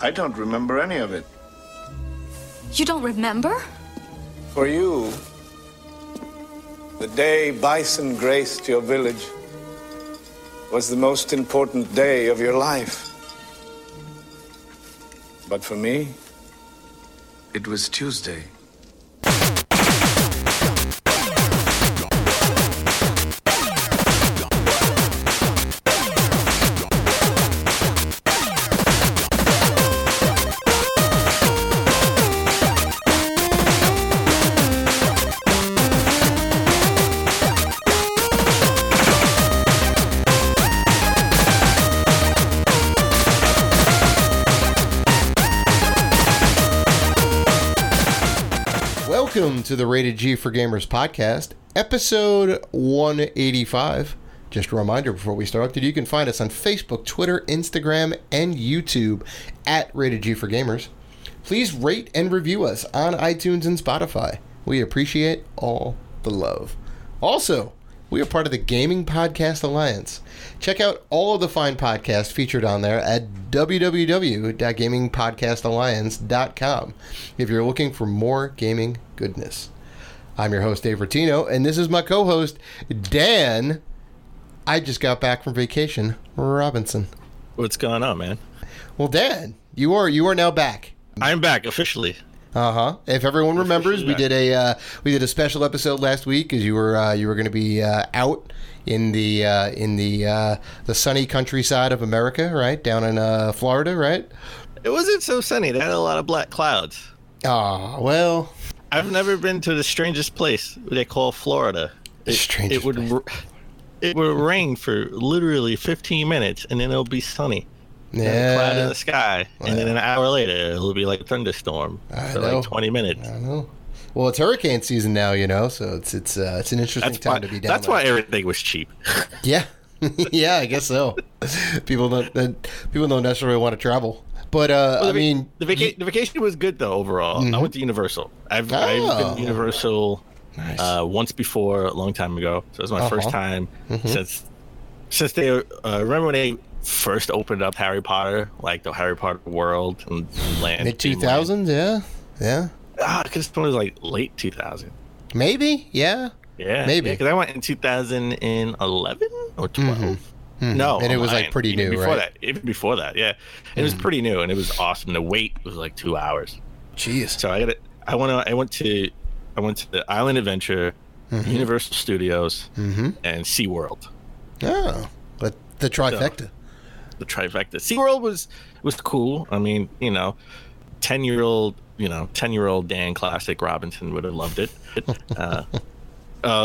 I don't remember any of it. You don't remember? For you, the day bison graced your village was the most important day of your life. But for me, it was Tuesday. Welcome to the Rated G for Gamers podcast, episode 185. Just a reminder before we start that you can find us on Facebook, Twitter, Instagram, and YouTube at Rated G for Gamers. Please rate and review us on iTunes and Spotify. We appreciate all the love. Also, we are part of the Gaming Podcast Alliance. Check out all of the fine podcasts featured on there at www.gamingpodcastalliance.com if you're looking for more gaming goodness. I'm your host, Dave Rotino, and this is my co-host, Dan. I just got back from vacation, Robinson. What's going on, man? Well, Dan, you are now back. I'm back officially. If everyone remembers, we did a special episode last week because you were going to be out in the sunny countryside of America, right down in Florida, right? It wasn't so sunny. They had a lot of black clouds. Well, I've never been to the strangest place they call Florida. It would rain for literally 15 minutes and then it'll be sunny. Yeah, a cloud in the sky, and then an hour later it'll be like a thunderstorm for like 20 minutes. I know. Well, it's hurricane season now, so it's an interesting time to be down That's there. why everything was cheap. Yeah, yeah, I guess so. People don't necessarily want to travel, but the vacation was good though overall. Mm-hmm. I went to Universal. I've been to Universal once before, a long time ago. So it was my first time since they remember when they first opened up Harry Potter, like the Harry Potter world and land. Mid-2000s, yeah. Because it was like late 2000. Maybe, yeah. Maybe. Because I went in 2011 or 12. Mm-hmm. No, and it was like pretty new, right? Even before that, yeah. It was pretty new, and it was awesome. The wait was like 2 hours. Jeez. So I went to the Island Adventure, Universal Studios, and SeaWorld. Oh, but the trifecta. The trifecta. SeaWorld was cool. I mean, 10-year-old Dan Classic Robinson would have loved it. I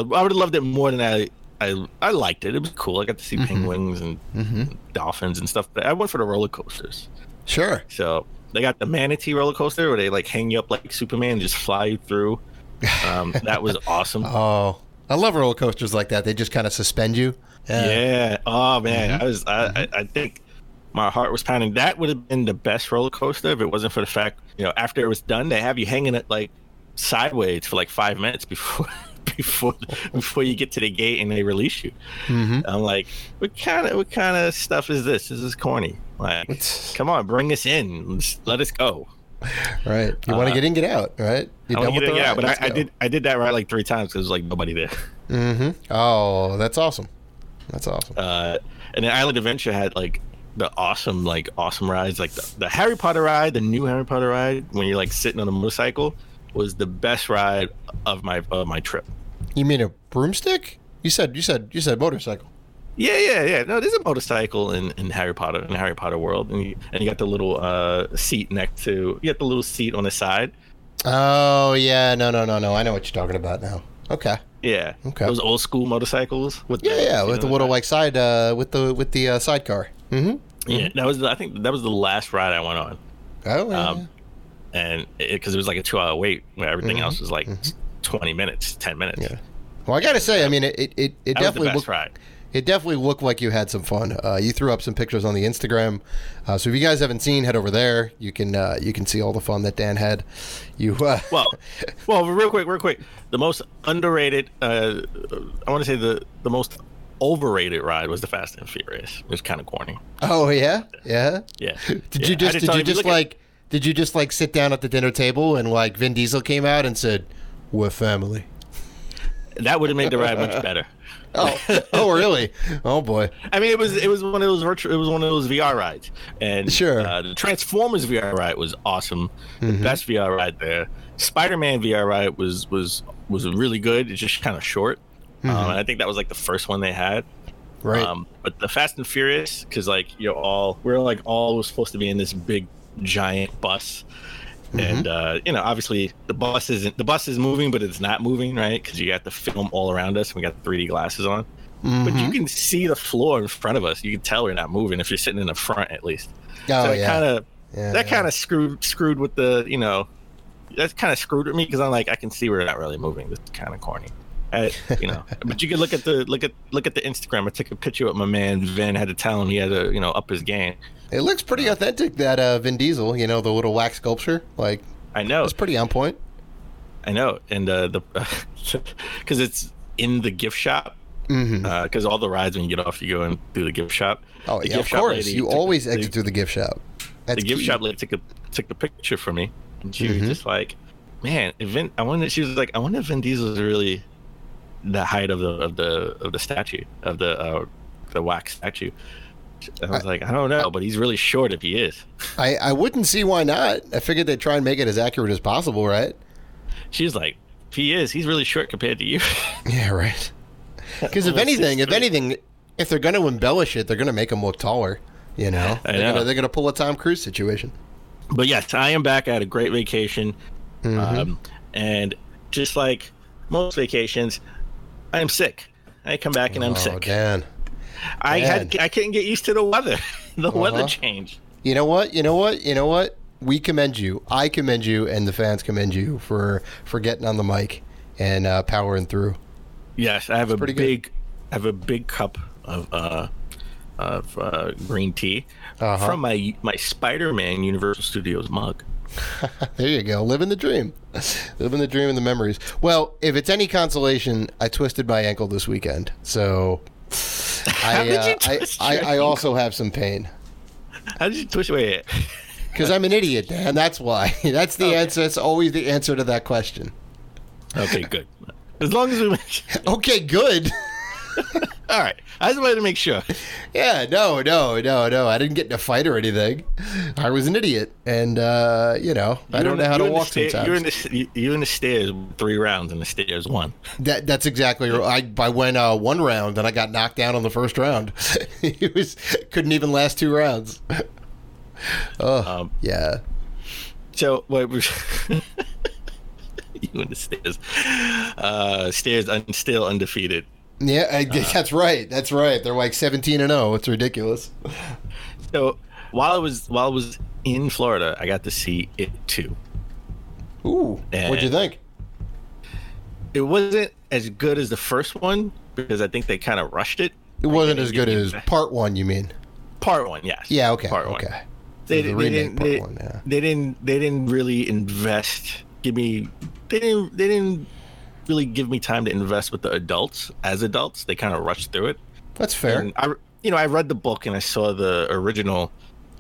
would have loved it more than I liked it. It was cool. I got to see penguins and dolphins and stuff. But I went for the roller coasters. Sure. So they got the manatee roller coaster where they like hang you up like Superman and just fly you through. That was awesome. Oh, I love roller coasters like that. They just kind of suspend you. Yeah. Oh man, I think my heart was pounding. That would have been the best roller coaster if it wasn't for the fact, after it was done, they have you hanging it like sideways for like 5 minutes before you get to the gate and they release you. I'm like, what kind of stuff is this? This is corny. Like, come on, bring us in. Let us go. Right. You want to get in, get out, right? You're done with the ride. But I did that ride like 3 times because there was like nobody there. Oh, that's awesome. That's awesome. And then Island Adventure had like the awesome rides, like the Harry Potter ride, the new Harry Potter ride when you're like sitting on a motorcycle was the best ride of my trip. You mean a broomstick? You said motorcycle. Yeah. No, there's a motorcycle in Harry Potter world, and you got the little seat next to. You got the little seat on the side. Oh yeah, no. I know what you're talking about now. Okay. Yeah. Okay. Those old school motorcycles with with the little like side with the sidecar. Yeah, I think that was the last ride I went on. Oh yeah. And because it was like a 2-hour wait where everything else was like 20 minutes, 10 minutes. Yeah. Well, I got to say, I mean, it definitely looked right. It definitely looked like you had some fun. You threw up some pictures on the Instagram, so if you guys haven't seen, head over there. You can see all the fun that Dan had. Well, real quick. The most underrated. I want to say the most overrated ride was the Fast and Furious. It was kind of corny. Oh yeah, yeah. Did you just like sit down at the dinner table and like Vin Diesel came out and said, "We're family"? That would have made the ride much better. Oh, really? Oh boy. I mean, it was one of those VR rides, and sure, the Transformers VR ride was awesome. The best VR ride there. Spider-Man VR ride was really good. It's just kind of short, and I think that was like the first one they had. Right. But the Fast and Furious, because like we're all supposed to be in this big giant bus. And obviously the bus is moving, but it's not moving, right? Because you got the film all around us. And we got 3D glasses on, but you can see the floor in front of us. You can tell we're not moving if you're sitting in the front, at least. Oh, so that kind of screwed with the that kind of screwed with me because I'm like I can see we're not really moving. This is kind of corny. But you could look at the Instagram. I took a picture with my man Vin. Had to tell him he had to up his game. It looks pretty authentic, that Vin Diesel, the little wax sculpture. Like, I know. It's pretty on point. I know. And because it's in the gift shop. Because all the rides, when you get off, you go in through the gift shop. Oh, yeah, of course. You always exit through the gift shop. That's the gift key. shop lady took the picture for me. And she was just like, man, I wonder if Vin Diesel is really the height of the statue, of the wax statue. I was like, I don't know, but he's really short if he is. I wouldn't see why not. I figured they'd try and make it as accurate as possible, right? She was like, if he is, he's really short compared to you. Yeah, right. Because if anything, if they're going to embellish it, they're going to make him look taller. They're going to pull a Tom Cruise situation. But yes, I am back. I had a great vacation. And just like most vacations, I am sick. I come back and I'm sick. Oh, Dan. I couldn't get used to the weather. The weather changed. You know what? We commend you. I commend you, and the fans commend you for getting on the mic and powering through. Yes, I have a big cup of green tea from my Spider-Man Universal Studios mug. There you go. Living the dream. Living the dream and the memories. Well, if it's any consolation, I twisted my ankle this weekend. So I also have some pain. How did you twist your ankle? Because I'm an idiot, Dan. That's why. That's the answer. That's always the answer to that question. Okay, good. As long as we make Okay, good. All right. I just wanted to make sure. Yeah, no. I didn't get in a fight or anything. I was an idiot, and I don't know how to walk sometimes. You in the stairs 3 rounds, and the stairs 1. That's exactly right. I went 1 round, and I got knocked down on the first round. Couldn't even last 2 rounds. Yeah. So what? You in the stairs? Stairs still undefeated. Yeah, that's right. That's right. They're like 17-0. It's ridiculous. So while I was in Florida, I got to see it too. Ooh, what'd you think? It wasn't as good as the first one because I think they kind of rushed it. It wasn't as good as part 1, you mean? Part 1, yes. Yeah. Okay. Part okay. 1. They didn't really invest. They didn't really give me time to invest with the adults. As adults, they kind of rushed through it. That's fair. And I read the book and I saw the original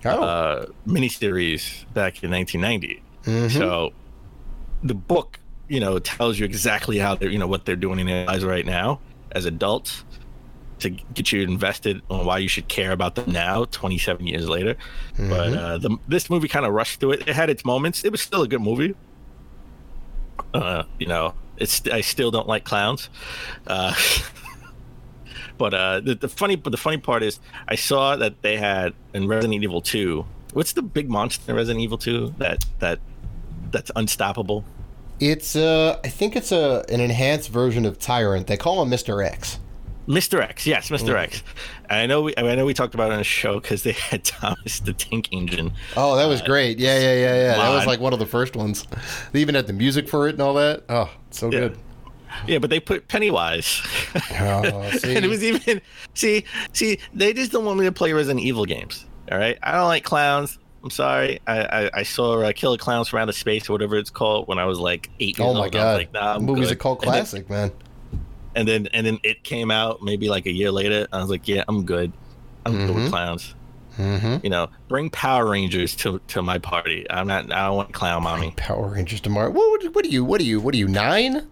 miniseries back in 1990. So the book, tells you exactly how they're, what they're doing in their lives right now as adults to get you invested on why you should care about them now, 27 years later. But this movie kind of rushed through it. It had its moments. It was still a good movie. I still don't like clowns. But the funny part is I saw that they had in Resident Evil 2. What's the big monster in Resident Evil 2 that's unstoppable? It's I think it's an enhanced version of Tyrant. They call him Mr. X. Mr. X, yes, Mr. X. I know we talked about it on the show because they had Thomas the Tank Engine. Oh, that was great. Yeah. That was like one of the first ones. They even had the music for it and all that. Oh, so good. Yeah, but they put Pennywise. Oh, see. And it was even see, they just don't want me to play Resident Evil games. All right, I don't like clowns. I'm sorry. I saw Killer Clowns from Outer Space or whatever it's called when I was like 8 years old. Oh my god! Like, nah, movies are called classic, man. and then it came out maybe like a year later. I was like, yeah, I'm good. I'm good with clowns. You know, bring Power Rangers to my party. I don't want clown mommy. Power Rangers tomorrow. What are you 9?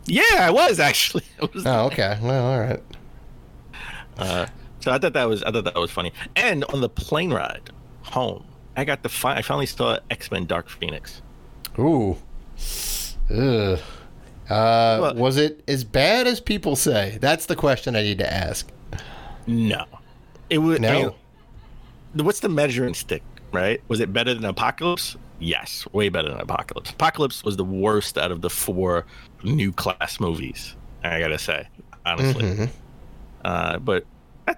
Yeah, I was actually. Okay. Well, all right. So I thought that was funny. And on the plane ride home, I finally saw X-Men Dark Phoenix. Ooh. Ugh. Was it as bad as people say? That's the question I need to ask. No. It was no. What's the measuring stick, right? Was it better than Apocalypse? Yes, way better than Apocalypse. Apocalypse was the worst out of the 4 new class movies, I gotta say, honestly. But I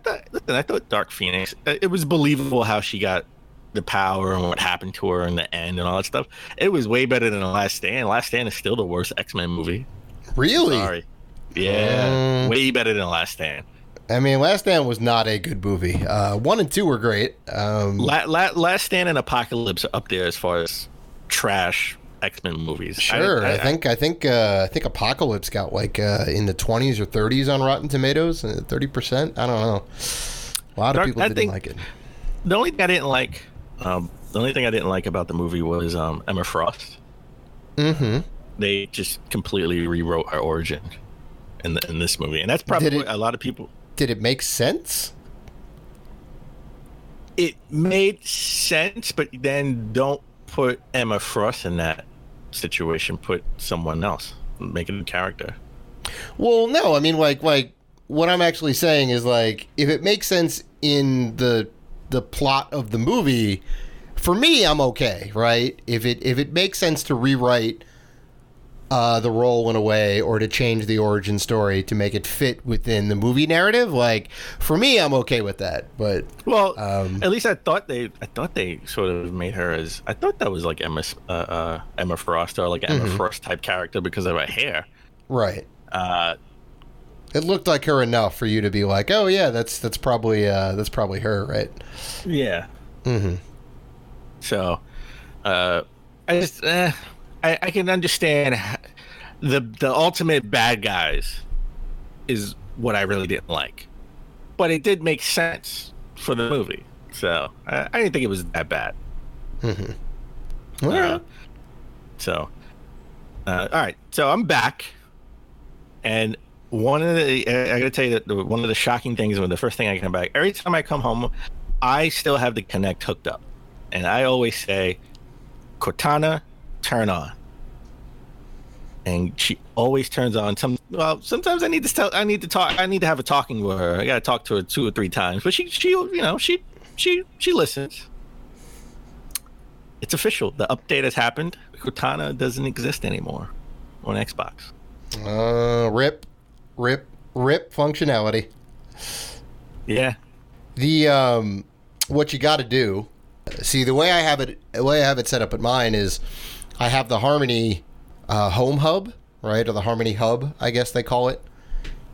thought Dark Phoenix, it was believable how she got the power and what happened to her in the end and all that stuff. It was way better than The Last Stand. Last Stand is still the worst X-Men movie. Really? Sorry. Yeah, way better than The Last Stand. I mean, Last Stand was not a good movie. 1 and 2 were great. Last Stand and Apocalypse are up there as far as trash X-Men movies. Sure, I think Apocalypse got like in the 20s or 30s on Rotten Tomatoes, 30%. I don't know. A lot of people didn't like it. The only thing I didn't like about the movie was Emma Frost. They just completely rewrote her origin in this movie, and that's probably a lot of people. Did it make sense? It made sense, but then don't put Emma Frost in that situation. Put someone else. Make it a character. Well, no. I mean, like what I'm actually saying is, like, if it makes sense in the plot of the movie, for me, I'm okay, right? If it makes sense to rewrite the role in a way, or to change the origin story to make it fit within the movie narrative, like, for me, I'm okay with that. But at least I thought they sort of made her as, I thought that was like Emma Frost, or like an Emma Frost type character because of her hair. Right. It looked like her enough for you to be like, oh yeah, that's probably her, right? Yeah. So, I can understand the ultimate bad guys is what I really didn't like, but it did make sense for the movie. So I didn't think it was that bad. All right. All right. So I'm back, and I gotta tell you that one of the shocking things, when the first thing I come back, every time I come home, I still have the Kinect hooked up, and I always say, Cortana, turn on. And she always turns on. Sometimes I need to talk. I need to have a talking with her. I got to talk to her 2 or 3 times. But she listens. It's official. The update has happened. Cortana doesn't exist anymore on Xbox. Rip functionality. Yeah. The what you got to do. See, the way I have it set up at mine is, I have the Harmony home hub, right? Or the Harmony hub, I guess they call it.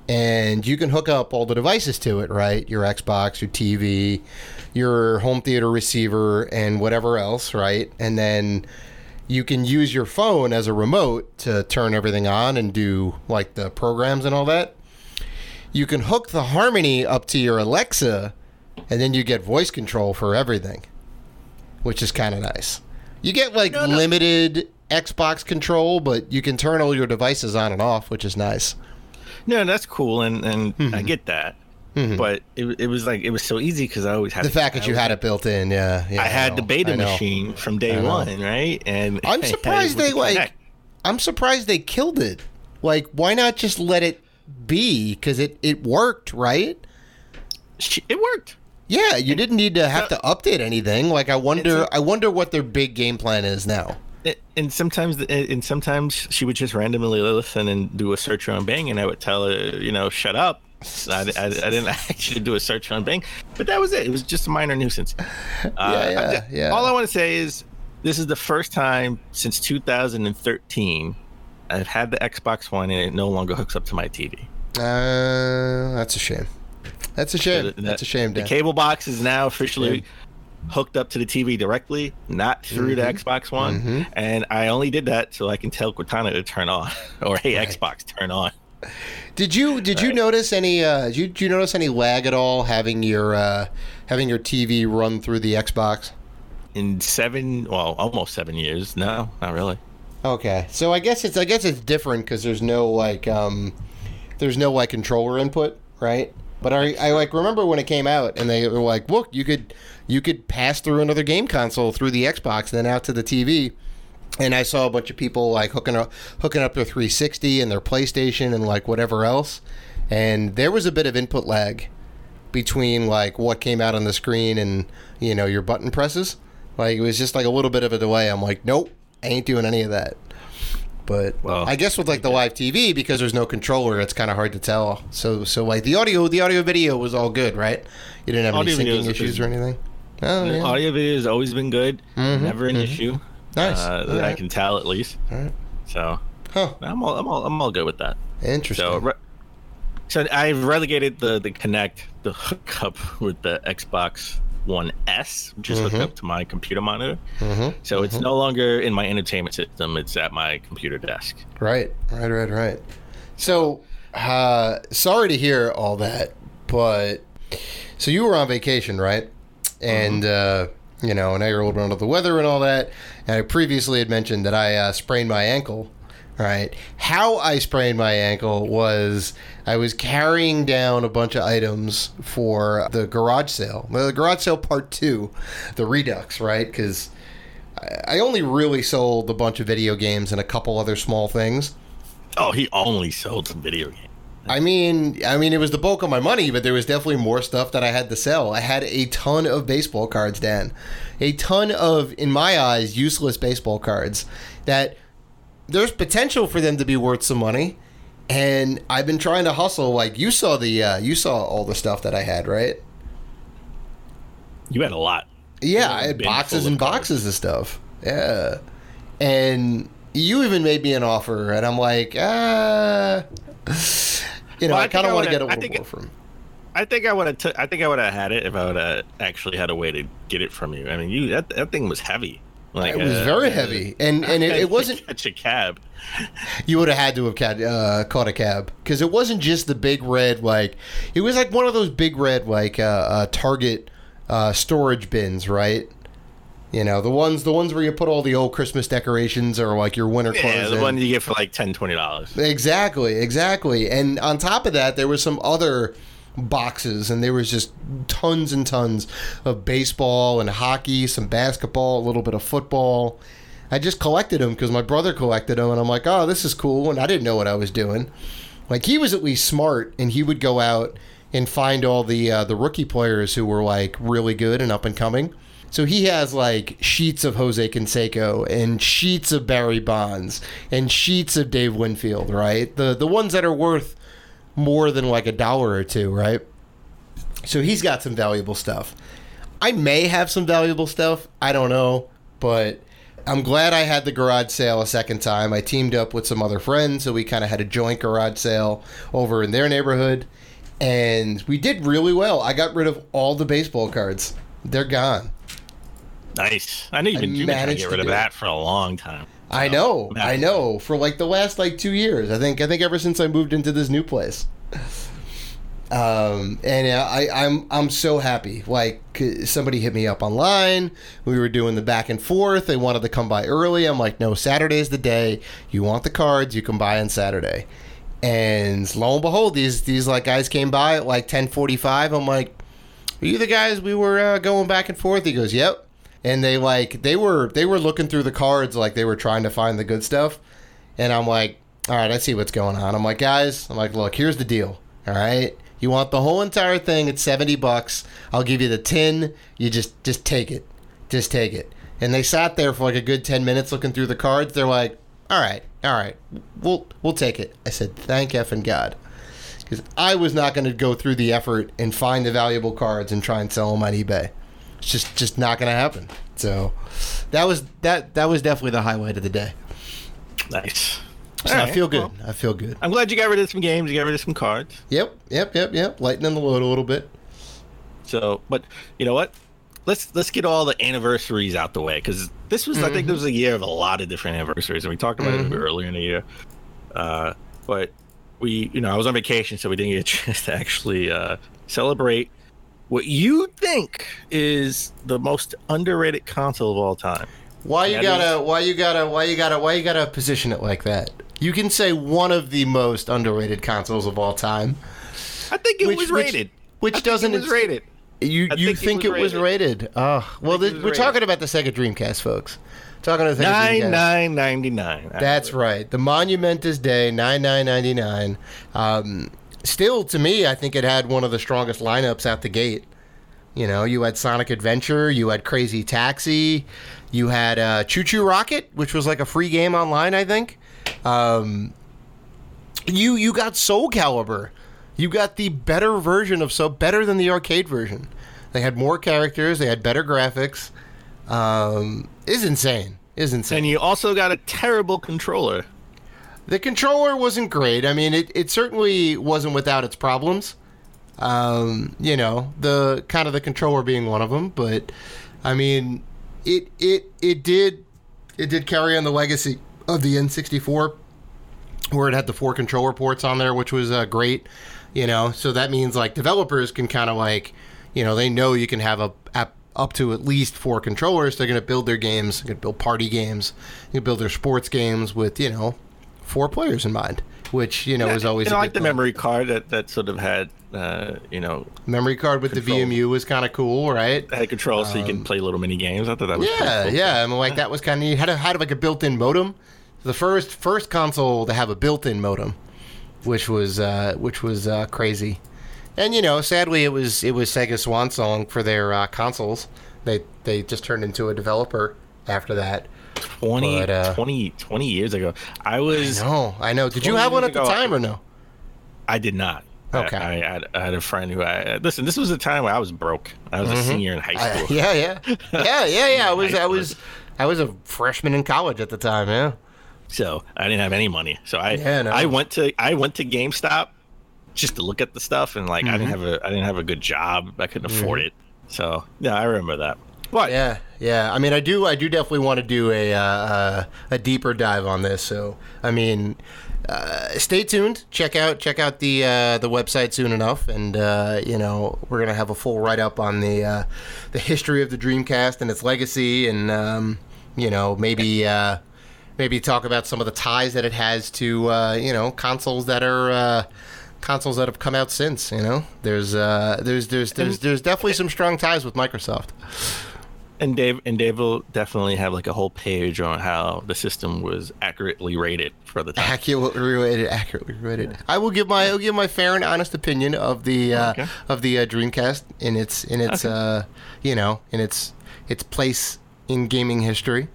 And you can hook up all the devices to it, right? Your Xbox, your TV, your home theater receiver, and whatever else, right? And then you can use your phone as a remote to turn everything on and do like the programs and all that. You can hook the Harmony up to your Alexa, and then you get voice control for everything, which is kind of nice. You get limited Xbox control, but you can turn all your devices on and off, which is nice. No, that's cool, and I get that. But it was so easy because I always had the fact that you had it built in. Yeah, I had the beta machine from day one, right? And I'm surprised they killed it. Like, why not just let it be? Because it worked, right? It worked. Yeah, you didn't need to have to update anything. Like, I wonder what their big game plan is now. And sometimes she would just randomly listen and do a search on Bing, and I would tell her, shut up. I didn't actually do a search on Bing, but that was it. It was just a minor nuisance. Yeah. All I want to say is, this is the first time since 2013 I've had the Xbox One and it no longer hooks up to my TV. That's a shame. That's a shame. That's a shame, Dan. The cable box is now officially hooked up to the TV directly, not through the Xbox One. And I only did that so I can tell Cortana to turn on, or hey, Xbox, turn on. Did you notice any? Did you notice any lag at all having your TV run through the Xbox? In almost 7 years. No, not really. Okay, so I guess it's different because there's no controller input, right? But I like remember when it came out and they were like, look, you could pass through another game console through the Xbox and then out to the TV. And I saw a bunch of people like hooking up their 360 and their PlayStation and like whatever else. And there was a bit of input lag between like what came out on the screen and, you know, your button presses. Like it was just like a little bit of a delay. I'm like, nope, I ain't doing any of that. But I guess with like the live TV, because there's no controller, it's kind of hard to tell. So like the audio video was all good, right? You didn't have any syncing issues or anything. Oh, yeah. Audio video has always been good. Never an issue. Nice. That I can tell at least. All right. So I'm all good with that. Interesting. So I've relegated the Kinect, the hookup with the Xbox One S, which is hooked up to my computer monitor. So it's no longer in my entertainment system. It's at my computer desk. Right. So sorry to hear all that, but so you were on vacation, right? And you know, now you're a little bit under the weather and all that. And I previously had mentioned that I sprained my ankle. Right. How I sprained my ankle was I was carrying down a bunch of items for the garage sale. The garage sale part 2, the Redux, right? Because I only really sold a bunch of video games and a couple other small things. Oh, he only sold some video games. I mean, it was the bulk of my money, but there was definitely more stuff that I had to sell. I had a ton of baseball cards, Dan. A ton of, in my eyes, useless baseball cards that there's potential for them to be worth some money. And I've been trying to hustle. Like you saw all the stuff that I had, right? You had a lot. Yeah, I had boxes and boxes of stuff. Yeah. And you even made me an offer, and I'm like, you know, I kind of want to get a little more from. I think I would have had it if I would have actually had a way to get it from you. I mean, that thing was heavy. Like, it was very heavy, and it wasn't catch a cab. You would have had to have caught a cab because it wasn't just the big red, like it was like one of those big red like Target storage bins, right? You know, the ones where you put all the old Christmas decorations or like your winter clothes. Yeah, the one you get for like $10-$20. Exactly. And on top of that, there was some other boxes, and there was just tons and tons of baseball and hockey, some basketball, a little bit of football. I just collected them because my brother collected them, and I'm like, oh, this is cool, and I didn't know what I was doing. Like, he was at least smart, and he would go out and find all the rookie players who were like really good and up and coming. So he has like sheets of Jose Canseco and sheets of Barry Bonds and sheets of Dave Winfield, right? The ones that are worth more than like $1 or $2, right? So he's got some valuable stuff. I may have some valuable stuff. I don't know, but I'm glad I had the garage sale a second time. I teamed up with some other friends, so we kind of had a joint garage sale over in their neighborhood, and we did really well. I got rid of all the baseball cards. They're gone. Nice. I know you've been trying to get rid of that for a long time. So, I know. For like the last like 2 years. I think ever since I moved into this new place. And I'm so happy. Like, somebody hit me up online. We were doing the back and forth. They wanted to come by early. I'm like, no, Saturday's the day. You want the cards, you can buy on Saturday. And lo and behold, these like guys came by at like 10:45. I'm like, are you the guys we were going back and forth? He goes, yep. And they were looking through the cards like they were trying to find the good stuff. And I'm like, all right, I see what's going on. I'm like, guys, look, here's the deal. All right, you want the whole entire thing at $70? I'll give you the tin. You just take it. Just take it. And they sat there for like a good 10 minutes looking through the cards. They're like, all right, we'll take it. I said, thank effing God. Because I was not going to go through the effort and find the valuable cards and try and sell them on eBay. It's just not going to happen. So that was definitely the highlight of the day. Nice. So right, I feel good. Well, I feel good. I'm glad you got rid of some games. You got rid of some cards. Yep. Lightening the load a little bit. So, but you know what? Let's get all the anniversaries out the way, because this was, I think, there was a year of a lot of different anniversaries, and we talked about it earlier in the year. But I was on vacation, so we didn't get a chance to actually celebrate what you think is the most underrated console of all time. Why you gotta position it like that? You can say one of the most underrated consoles of all time. I think it was rated. Which doesn't it was rated. You think it was rated? Oh, well, we're talking about the Sega Dreamcast, folks. Talking about the Sega Dreamcast. $99.99. That's right. The Monumentous Day, $9,999. Still, to me, I think it had one of the strongest lineups out the gate. You know, you had Sonic Adventure, you had Crazy Taxi, you had Choo Choo Rocket, which was like a free game online, I think. You got Soul Calibur. You got the better version of better than the arcade version. They had more characters. They had better graphics. It's insane. And you also got a terrible controller. The controller wasn't great. I mean, it certainly wasn't without its problems. The controller being one of them. But I mean, it did carry on the legacy of the N64, where it had the 4 controller ports on there, which was great. So that means like developers can kind of like, they know you can have up to at least 4 controllers. They're going to build their games. They're going to build party games. They're going to build their sports games with 4 players in mind, which is always. I like the memory card that sort of had memory card with control. The VMU was kind of cool, right? It had control so you can play little mini games. I thought that was cool. Yeah. I mean, like that was kind of neat. Had like a built-in modem. The first console to have a built-in modem, which was crazy. And sadly, it was Sega's swan song for their consoles. They just turned into a developer after that. 20 years ago. I know. Did you have one at the time or no? I did not. Okay. I had a friend who listen. This was a time where I was broke. I was a senior in high school. Yeah. I was a freshman in college at the time. Yeah. So I didn't have any money. So I went to GameStop just to look at the stuff, and like I didn't have a good job. I couldn't afford it. So yeah, I remember that. But yeah. I mean, I do definitely want to do a deeper dive on this. So I mean, stay tuned. Check out the website soon enough, and we're gonna have a full write up on the history of the Dreamcast and its legacy, and maybe talk about some of the ties that it has to consoles that are consoles that have come out since. There's definitely some strong ties with Microsoft. And Dave will definitely have like a whole page on how the system was accurately rated for the time. Accurately rated. I will give my fair and honest opinion of the Dreamcast in its place in gaming history.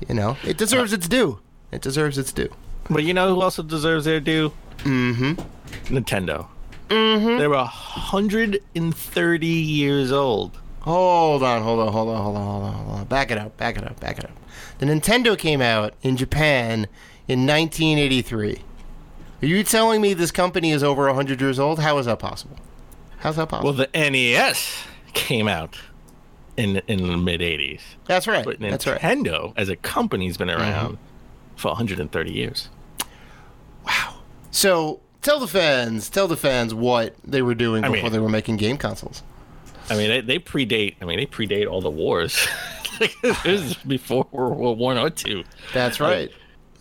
It deserves its due. But you know who also deserves their due? Mm-hmm. Nintendo. Mm-hmm. They were 130 years old. Hold on. Back it up. The Nintendo came out in Japan in 1983. Are you telling me this company is over 100 years old? How is that possible? Well, the NES came out in the mid 80s. That's right. But Nintendo as a company has been around for 130 years. Wow. So tell the fans what they were doing before they were making game consoles. I mean, they predate all the wars. This is before World War I or II. That's right.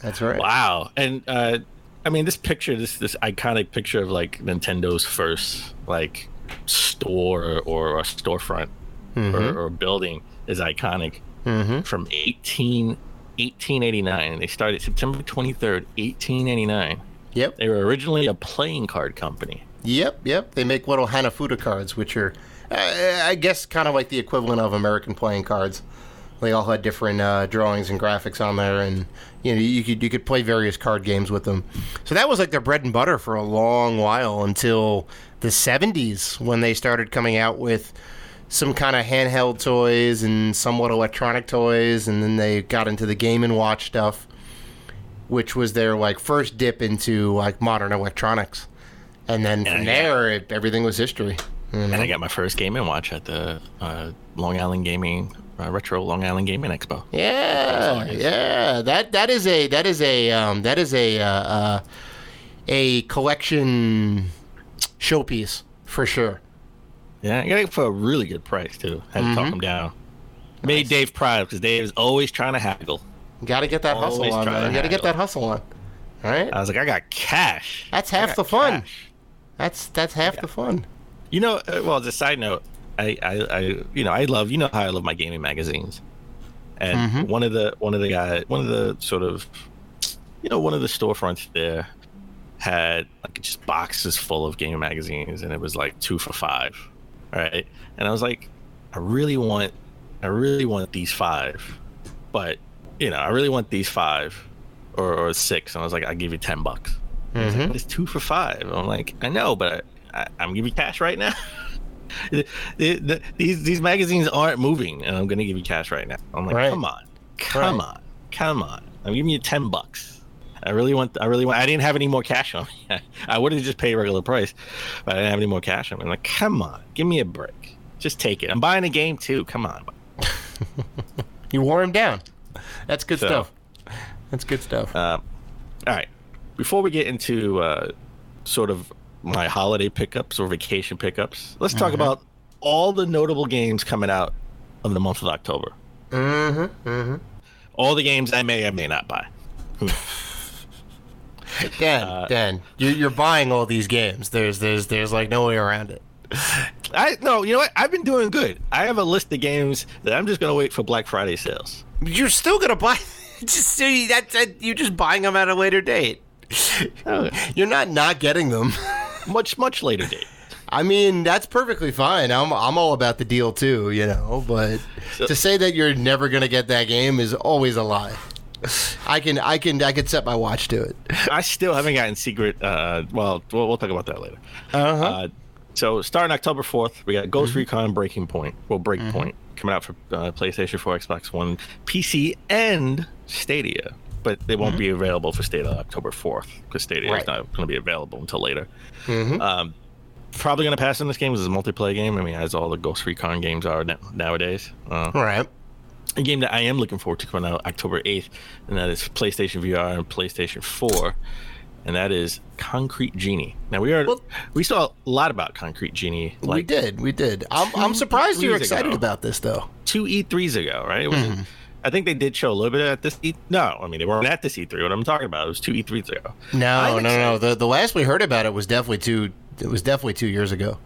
Wow. And I mean, this picture, this iconic picture of like Nintendo's first like store or a storefront or building is iconic. From 1889. They started September 23rd, 1889. Yep. They were originally a playing card company. Yep. They make little Hanafuda cards, which are, I guess, kind of like the equivalent of American playing cards. They all had different drawings and graphics on there, and you could play various card games with them. So that was like their bread and butter for a long while until the 70s, when they started coming out with some kind of handheld toys and somewhat electronic toys, and then they got into the Game & Watch stuff, which was their like first dip into like modern electronics. And then from there, everything was history. And I got my first Game & Watch at the Long Island Gaming Retro Long Island Gaming Expo. Yeah. That is a a collection showpiece for sure. Yeah, I got it for a really good price too. Had to talk him down. Made Dave proud because Dave is always trying to haggle. Got to get that hustle on, man. Got to get that hustle on. All right. I was like, I got cash. That's half the fun. Cash. That's half the fun. You know, well, as a side note, I love, you know how I love my gaming magazines, and one of the storefronts there had like just boxes full of gaming magazines, and it was like 2 for $5, right? And I was like, I really want these 5, but I really want these 5 or 6, and I was like, I'll give you $10. Like, it's 2 for $5. I'm like, I know, but I'm giving you cash right now. These magazines aren't moving, and I'm gonna give you cash right now. I'm like, come on. I'm giving you $10. I really want. I didn't have any more cash on me. I would have just paid regular price, but I didn't have any more cash on me. I'm like, come on, give me a break. Just take it. I'm buying a game too. Come on. You wore him down. That's good stuff. That's good stuff. All right. Before we get into sort of my holiday pickups or vacation pickups, let's talk about all the notable games coming out of the month of October. All the games I may or may not buy. Dan, you're buying all these games. There's like no way around it. No, you know what? I've been doing good. I have a list of games that I'm just gonna wait for Black Friday sales. You're still gonna buy. You're just buying them at a later date. You're not getting them. Much later date. I mean, that's perfectly fine. I'm all about the deal too, but to say that you're never gonna get that game is always a lie. I can set my watch to it. I still haven't gotten Secret. We'll talk about that later. So starting October 4th, we got Ghost Recon Breakpoint coming out for PlayStation 4, Xbox One, PC, and Stadia. But they won't be available for Stadia October 4th because Stadia is not going to be available until later. Probably going to pass on this game because it's a multiplayer game. I mean, as all the Ghost Recon games are nowadays. Right. A game that I am looking forward to coming out October 8th, and that is PlayStation VR and PlayStation 4, and that is Concrete Genie. Now, we saw a lot about Concrete Genie. We did. I'm surprised you're excited about this, though. 2 E3s ago, right? I think they did show a little bit at this E3. No, I mean, they weren't at this E3. What I'm talking about, it was 2 E3s ago. No. The last we heard about it was definitely 2 years ago.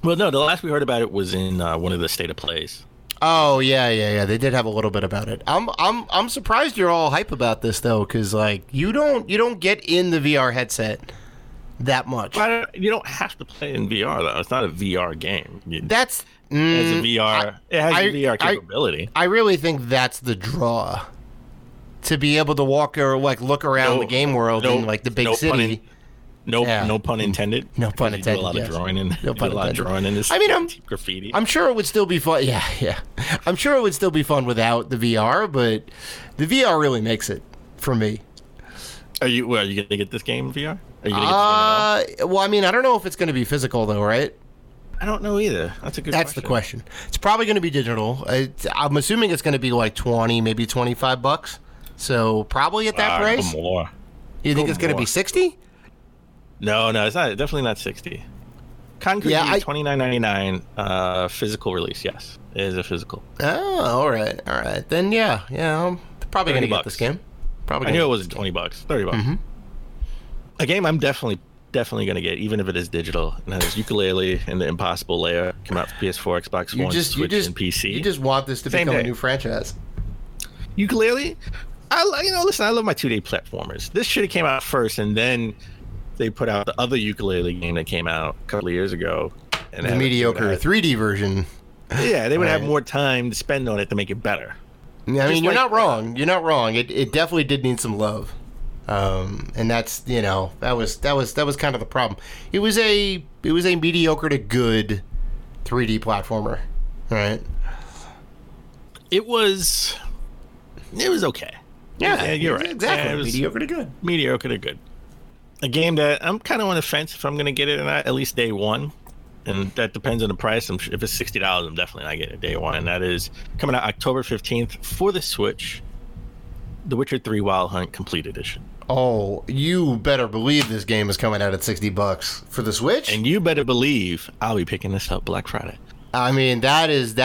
Well, no, the last we heard about it was in one of the State of Plays. Oh yeah. They did have a little bit about it. I'm surprised you're all hype about this though, because like you don't get in the VR headset that much. You don't have to play in VR though. It's not a VR game. It has a VR capability. I really think that's the draw. To be able to walk or like look around the game world in like the big city. No pun intended. No pun intended. A lot of drawing in. No pun intended. Drawing in this. I mean, graffiti. I'm sure it would still be fun. Yeah. I'm sure it would still be fun without the VR, but the VR really makes it for me. Are you going to get this game in VR? Are you going to get this game well, I mean, I don't know if it's going to be physical though, right? I don't know either. That's the question. It's probably going to be digital. I'm assuming it's going to be like $20, maybe $25. So probably at that price. More. You think it's going to be $60? No, it's not. Definitely not 60. Concrete $29.99. Physical release, yes, it is a physical. Oh, all right. Then yeah, I'm probably gonna get this game. I knew it was $20, $30. A game I'm definitely gonna get, even if it is digital. And that is Ukulele and the Impossible Lair. Come out for PS4, Xbox One, Switch, and PC. You just want this to become a new franchise. Ukulele, listen, I love my 2D platformers. This should have came out first, and then they put out the other Ukulele game that came out a couple of years ago. And the mediocre 3D version. Yeah, they would have more time to spend on it to make it better. I mean, you're not wrong. It definitely did need some love. And that's, that was kind of the problem. It was a mediocre to good 3D platformer, right? It was okay. Yeah, you're right. Exactly. Yeah, it was mediocre to good. Mediocre to good. A game that I'm kind of on the fence if I'm going to get it or not, at least day one. And that depends on the price. If it's $60, I'm definitely not getting it day one. And that is coming out October 15th for the Switch, The Witcher 3 Wild Hunt Complete Edition. Oh, you better believe this game is coming out at $60 for the Switch. And you better believe I'll be picking this up Black Friday. I mean, that is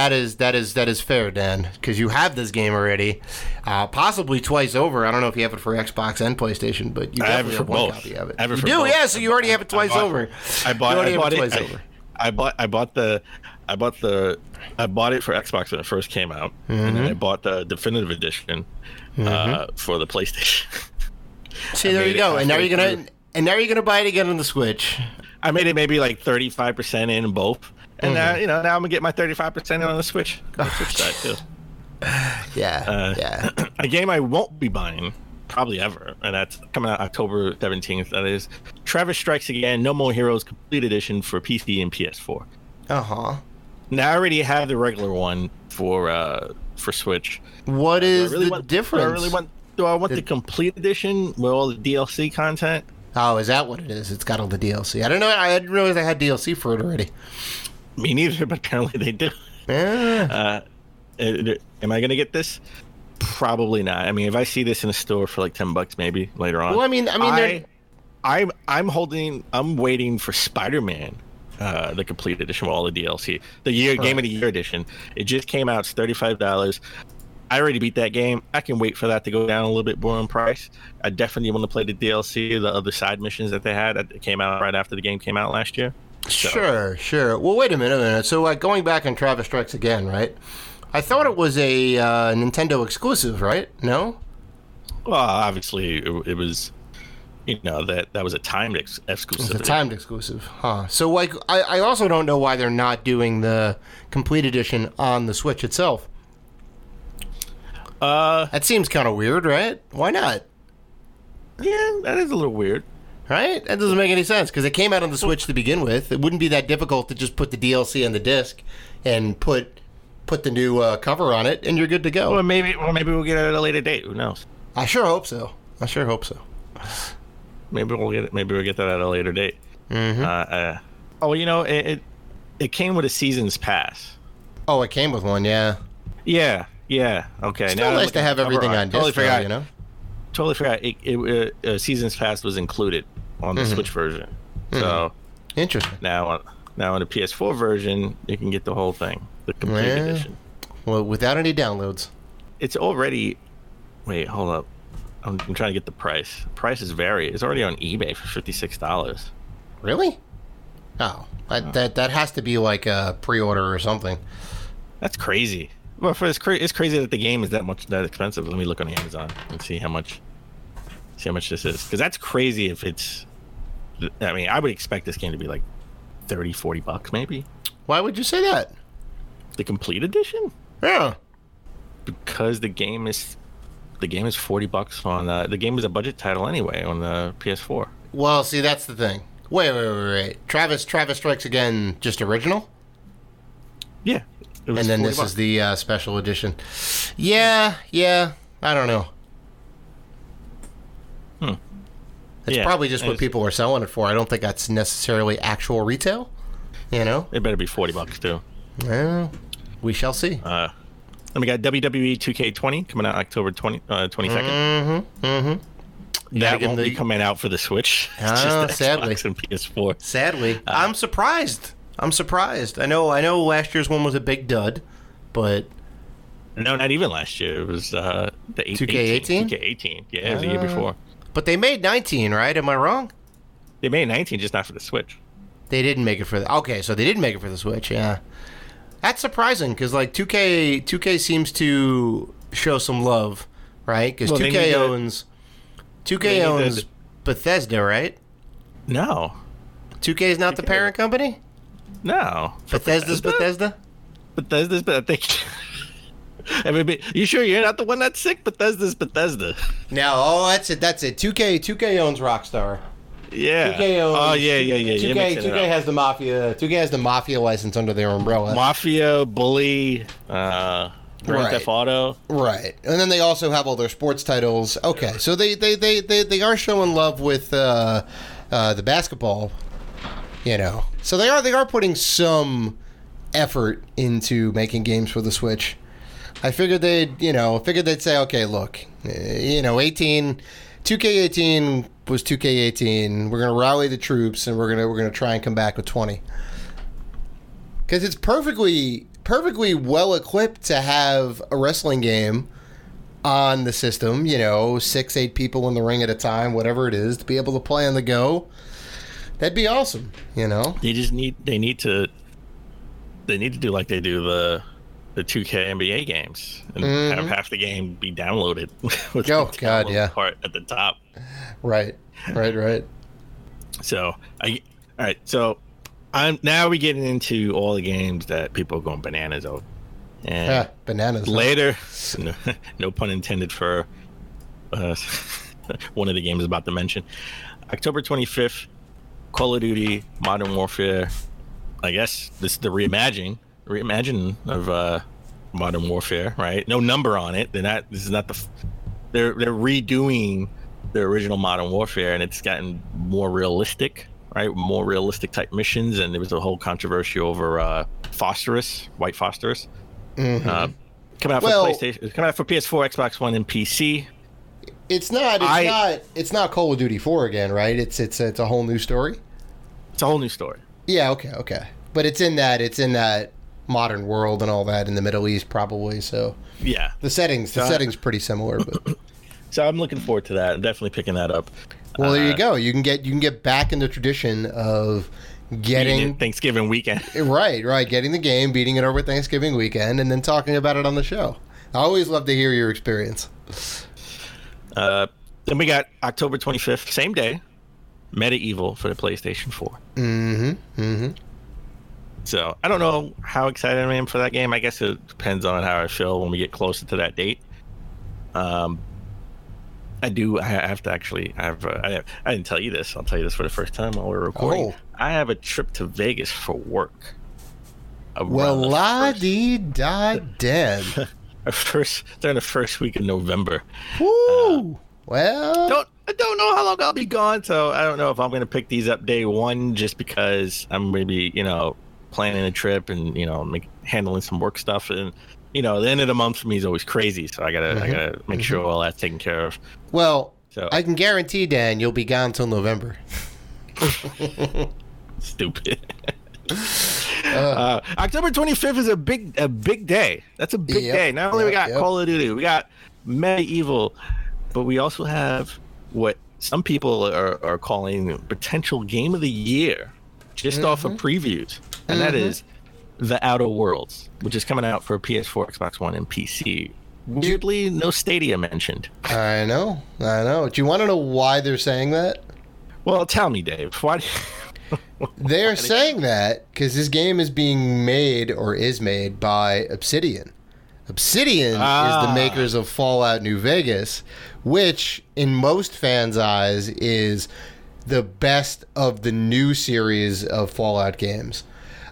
fair, Dan, because you have this game already, possibly twice over. I don't know if you have it for Xbox and PlayStation, but you definitely have one copy of it. I have it you for do, both. yeah. So you already have it twice over. I bought it for Xbox when it first came out, and then I bought the definitive edition for the PlayStation. See, there you go. And now you're gonna buy it again on the Switch. I made it maybe like 35% in both. And now I'm gonna get my 35% on the Switch. Switch side too. Yeah. A game I won't be buying probably ever, and that's coming out October 17th. That is Travis Strikes Again: No More Heroes Complete Edition for PC and PS4. Now I already have the regular one for Switch. What is the difference? Do I want the complete edition with all the DLC content? Oh, is that what it is? It's got all the DLC. I don't know. I didn't realize I had DLC for it already. Me neither, but apparently they do. Yeah. Am I going to get this? Probably not. I mean, if I see this in a store for like $10 maybe later on. Well, I'm waiting for Spider-Man, the complete edition with all the DLC. Game of the Year edition. It just came out. It's $35. I already beat that game. I can wait for that to go down a little bit more in price. I definitely want to play the DLC, the other side missions that they had that came out right after the game came out last year. So. Sure. Well, wait a minute. So, going back on Travis Strikes Again, right? I thought it was a Nintendo exclusive, right? No? Well, obviously, it was, that was a timed exclusive. It's a timed exclusive, huh? So, I also don't know why they're not doing the complete edition on the Switch itself. That seems kind of weird, right? Why not? Yeah, that is a little weird. Right? That doesn't make any sense, because it came out on the Switch to begin with. It wouldn't be that difficult to just put the DLC on the disc and put the new cover on it, and you're good to go. Well, maybe we'll get it at a later date. Who knows? I sure hope so. Maybe we'll get it. Maybe we'll get that at a later date. Mm-hmm. It came with a season's pass. Oh, it came with one, yeah. Yeah. Okay. Still nice to have everything on disc, Totally forgot. Season's Pass was included on the Switch version. So interesting. Now on the PS4 version, you can get the whole thing, the complete edition. Well, without any downloads. It's already. Wait, hold up. I'm trying to get the price. Prices vary. It's already on eBay for $56. Really? Oh, that has to be like a pre-order or something. That's crazy. Well, it's crazy that the game is that expensive. Let me look on Amazon and see how much this is. Because that's crazy if it's... I mean, I would expect this game to be like $30-$40 maybe. Why would you say that? The complete edition? Yeah. Because the game is $40 on... the game is a budget title anyway on the PS4. Well, see, that's the thing. Wait. Travis Strikes Again, just original? Yeah. And then this is the special edition. Yeah. I don't know. It's probably just what people are selling it for. I don't think that's necessarily actual retail. It better be $40 too. Well, we shall see. Then we got WWE 2K20 coming out October 22nd. That won't be coming out for the Switch. It's just sadly. Xbox and PS4. Sadly, I'm surprised. I know last year's one was a big dud, but... No, not even last year. It was the 2K18? 2K18. Yeah, it was the year before. But they made 19, right? Am I wrong? They made 19, just not for the Switch. They didn't make it for the... Okay, so they didn't make it for the Switch, yeah. That's surprising, because 2K seems to show some love, right? Because 2K owns Bethesda, right? No. 2K is not the parent company? No. Bethesda's Bethesda? Bethesda's, but I think... you sure you're not the one that's sick? Bethesda's Bethesda. No, that's it. 2K owns Rockstar. Yeah. 2K owns, 2K has the Mafia. 2K has the Mafia license under their umbrella. Mafia, Bully, Grand Theft Auto. Right. And then they also have all their sports titles. Okay, so they are showing love with the basketball. So they are putting some effort into making games for the Switch. I figured they'd say, okay, look, 18 2K18 was 2K18. We're gonna rally the troops, and we're gonna try and come back with 20. Because it's perfectly well equipped to have a wrestling game on the system. 6-8 people in the ring at a time, whatever it is, to be able to play on the go. That'd be awesome. They need to do like they do the 2K NBA games and have half the game be downloaded with the download part at the top. Right. So all right. So now we getting into all the games that people are going bananas over. And bananas. Later, no pun intended for one of the games I'm about to mention. October 25th, Call of Duty Modern Warfare. I guess this is the reimagining of Modern Warfare, right? No number on it. They're redoing the original Modern Warfare, and it's gotten more realistic, right? More realistic type missions, and there was a whole controversy over white phosphorus. Mm-hmm. Coming out for PlayStation. It's coming out for PS4, Xbox One, and PC. It's not Call of Duty 4 again, right? It's a whole new story. It's a whole new story. Yeah, okay. But it's in that modern world and all that in the Middle East, probably. So yeah, the settings pretty similar. But so I'm looking forward to that. I'm definitely picking that up. Well, there you go. You can get back in the tradition of getting Thanksgiving weekend. Right. Getting the game, beating it over Thanksgiving weekend, and then talking about it on the show. I always love to hear your experience. Then we got October 25th, same day, Medieval for the PlayStation 4. Mm-hmm. So I don't know how excited I am for that game. I guess it depends on how I feel when we get closer to that date. I have to actually have. I didn't tell you this. I'll tell you this for the first time while we're recording. Oh. I have a trip to Vegas for work. Well, la-dee-da-den. During the first week of November. Woo! Well, I don't know how long I'll be gone, so I don't know if I'm going to pick these up day one just because I'm maybe planning a trip and handling some work stuff, and the end of the month for me is always crazy, so I gotta make sure all that's taken care of. Well, so I can guarantee, Dan, you'll be gone till November. Stupid. October 25th is a big day. That's a big day. Not only we got Call of Duty, we got Medieval, but we also have what some people are calling potential game of the year, just off of previews, and that is The Outer Worlds, which is coming out for PS4, Xbox One, and PC. Weirdly, no Stadia mentioned. I know. Do you want to know why they're saying that? Well, tell me, Dave. Why? They're saying that because this game is being made or is made by Obsidian. Obsidian is the makers of Fallout New Vegas, which in most fans' eyes is the best of the new series of Fallout games.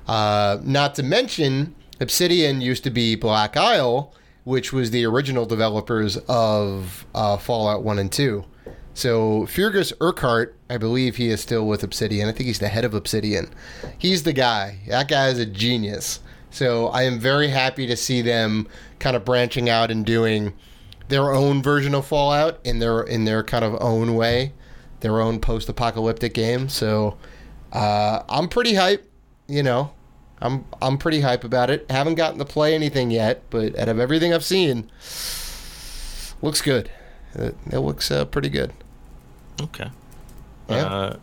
Not to mention, Obsidian used to be Black Isle, which was the original developers of Fallout 1 and 2. So Fergus Urquhart, I believe he is still with Obsidian. I think he's the head of Obsidian. He's the guy. That guy is a genius. So I am very happy to see them kind of branching out and doing their own version of Fallout in their kind of own way, their own post-apocalyptic game. So I'm pretty hype. I'm pretty hype about it. Haven't gotten to play anything yet, but out of everything I've seen, looks good. It looks pretty good. Okay. Yeah.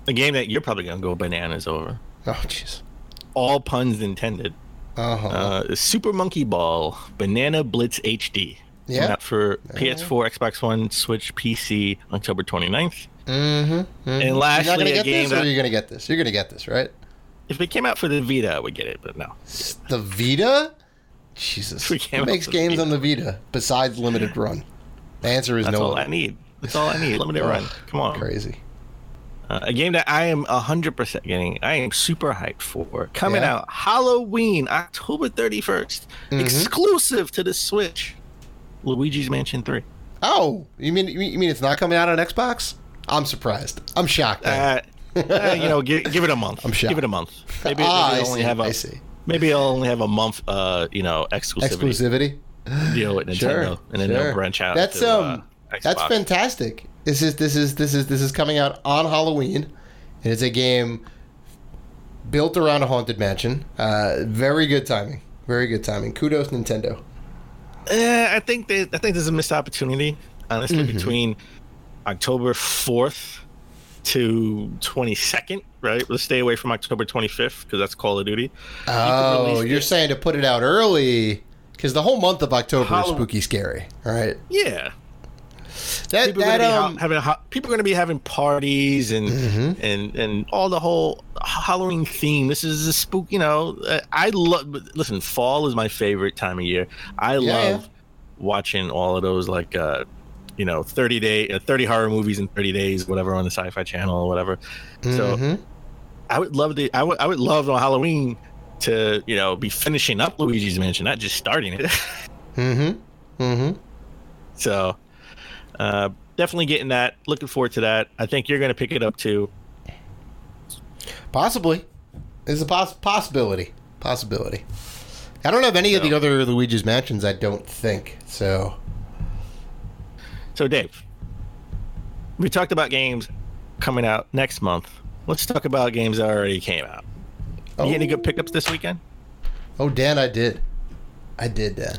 A game that you're probably gonna go bananas over. Oh, jeez. All puns intended. Super Monkey Ball Banana Blitz HD. Yeah. Coming out for PS4, Xbox One, Switch, PC, October 29th. And lastly, you're not gonna get this, or you're gonna get this? You're gonna get this, right? If it came out for the Vita, I would get it, but no. The Vita? Jesus. Who makes games on the Vita besides Limited Run? The answer is no. That's all I need. That's all I need. Limited Run. Come on. Crazy. A game that I am 100% getting. I am super hyped for. Coming out Halloween, October 31st. Exclusive to the Switch. Luigi's Mansion 3. Oh, you mean it's not coming out on Xbox? I'm surprised. I'm shocked. Give it a month. I'm shocked. Give it a month. Maybe it'll only have a month. Exclusivity. Deal with Nintendo, and then they'll branch out. That's fantastic. This is coming out on Halloween. It is a game built around a haunted mansion. Very good timing. Very good timing. Kudos, Nintendo. I think there's a missed opportunity, honestly, between October 4th to 22nd, right? Let's stay away from October 25th because that's Call of Duty. Oh, you're saying to put it out early because the whole month of October is spooky scary, right? Yeah. People are going to be having parties and all the whole Halloween theme. This is a spook, I love. Listen, fall is my favorite time of year. I love watching all of those 30 horror movies in 30 days, whatever, on the Sci-Fi Channel or whatever. So I would love on Halloween to be finishing up Luigi's Mansion, not just starting it. So. Definitely getting that. Looking forward to that. I think you're going to pick it up too. Possibly. There's a possibility. Possibility. I don't have any of the other Luigi's Mansions, I don't think. So, Dave, we talked about games coming out next month. Let's talk about games that already came out. You get any good pickups this weekend? Oh, Dan, I did. Dan.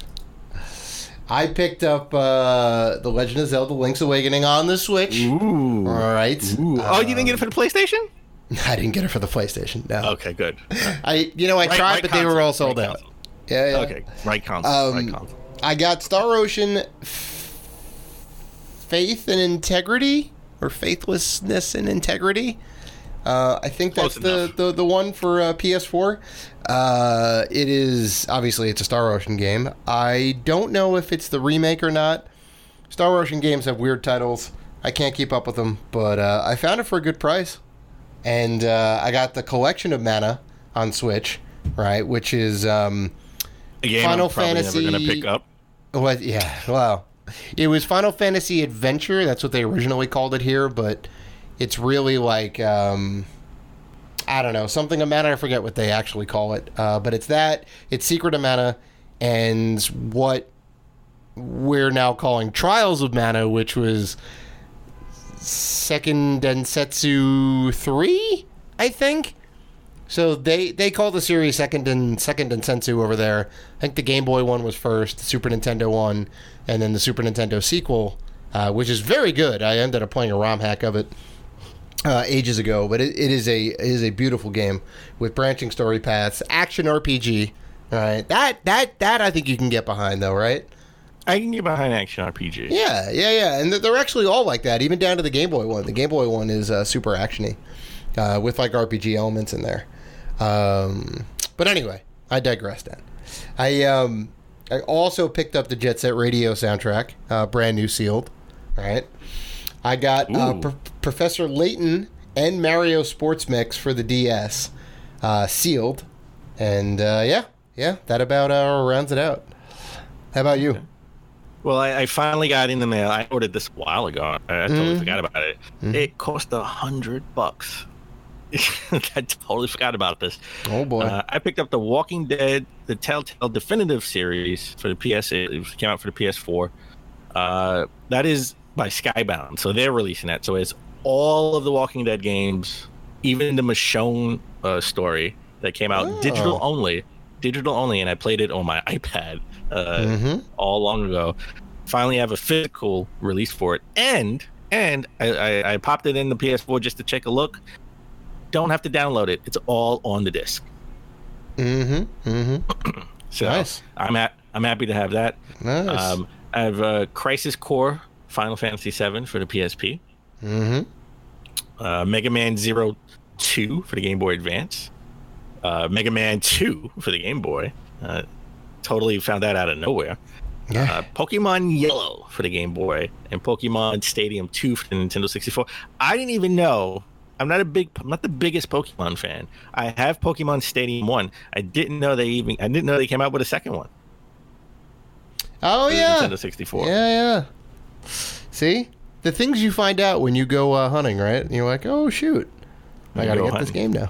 I picked up The Legend of Zelda: Link's Awakening on the Switch. Ooh. All right. Ooh. You didn't get it for the PlayStation? I didn't get it for the PlayStation, no. Okay, good. I tried, but they were all sold out. Yeah. Okay, right console. I got Star Ocean Faith and Integrity, or Faithlessness and Integrity. I think that's the one for PS4. It is, obviously, it's a Star Ocean game. I don't know if it's the remake or not. Star Ocean games have weird titles. I can't keep up with them, but I found it for a good price. And I got the Collection of Mana on Switch, right, which is a game Final I'm probably Fantasy. never going to pick up. What? Yeah, wow. It was Final Fantasy Adventure. That's what they originally called it here, but it's really like, I don't know, something of Mana. I forget what they actually call it. But it's that. It's Secret of Mana and what we're now calling Trials of Mana, which was Second Densetsu 3, I think. So they call the series Second Densetsu over there. I think the Game Boy one was first, the Super Nintendo one, and then the Super Nintendo sequel, which is very good. I ended up playing a ROM hack of it ages ago, but it is a beautiful game with branching story paths, action RPG. Right, that I think you can get behind though, right? I can get behind action RPG. Yeah, and they're actually all like that, even down to the Game Boy one. The Game Boy one is super actiony, with like RPG elements in there. But anyway, I digress. Then, I also picked up the Jet Set Radio soundtrack, brand new sealed. Right, I got Professor Layton and Mario Sports Mix for the DS, sealed, and that about rounds it out. How about you? Okay. Well, I finally got in the mail. I ordered this a while ago. I totally forgot about it. It cost $100. I totally forgot about this. Oh boy! I picked up The Walking Dead, the Telltale Definitive series for the PS. It came out for the PS4. That is by Skybound, so they're releasing that. So it's all of the Walking Dead games, even the Michonne story that came out digital only, and I played it on my iPad all long ago. Finally have a physical release for it, and I popped it in the PS4 just to take a look. Don't have to download it. It's all on the disc. So nice. I'm happy to have that. Nice. I have Crisis Core Final Fantasy VII for the PSP. Mega Man 02 for the Game Boy Advance. Mega Man 2 for the Game Boy. Totally found that out of nowhere. Yeah. Pokemon Yellow for the Game Boy and Pokemon Stadium 2 for the Nintendo 64. I didn't even know. I'm not the biggest Pokemon fan. I have Pokemon Stadium 1. I didn't know they came out with a second one. Oh yeah. Nintendo 64. Yeah. See? The things you find out when you go hunting, right? And you're like, "Oh shoot. I got to get this game now."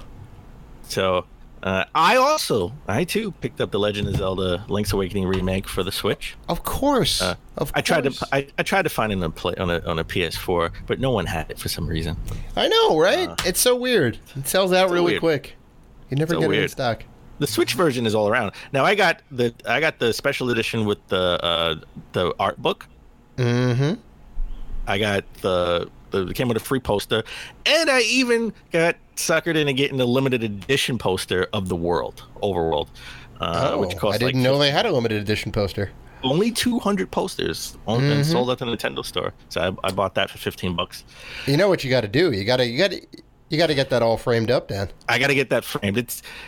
So, I too picked up the Legend of Zelda: Link's Awakening remake for the Switch. Of course. I tried to find it on a PS4, but no one had it for some reason. I know, right? It's so weird. It sells out really weird. quick. You never So get it in weird. stock. The Switch version is all around. Now I got the special edition with the art book. Mm-hmm. I got it came with a free poster, and I even got suckered into getting the limited edition poster of the Overworld. Which cost I didn't know they had a limited edition poster. only 200 posters and sold at the Nintendo store. So I bought that for $15. You know what you got to do? You got to get that all framed up, Dan. I got to get that framed.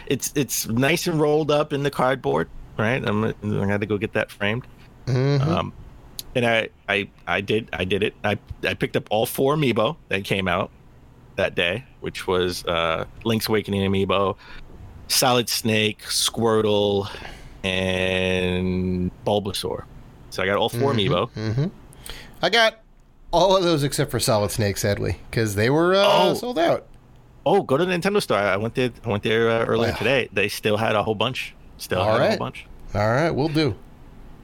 It's nice and rolled up in the cardboard, right? I got to go get that framed. Mm-hmm. And I did it. I picked up all 4 amiibo that came out that day, which was Link's Awakening amiibo, Solid Snake, Squirtle, and Bulbasaur. So I got all 4 amiibo. Mm-hmm. I got all of those except for Solid Snake, sadly, because they were sold out. Oh, go to the Nintendo store. I went there earlier today. They still had a whole bunch. All right, we'll do.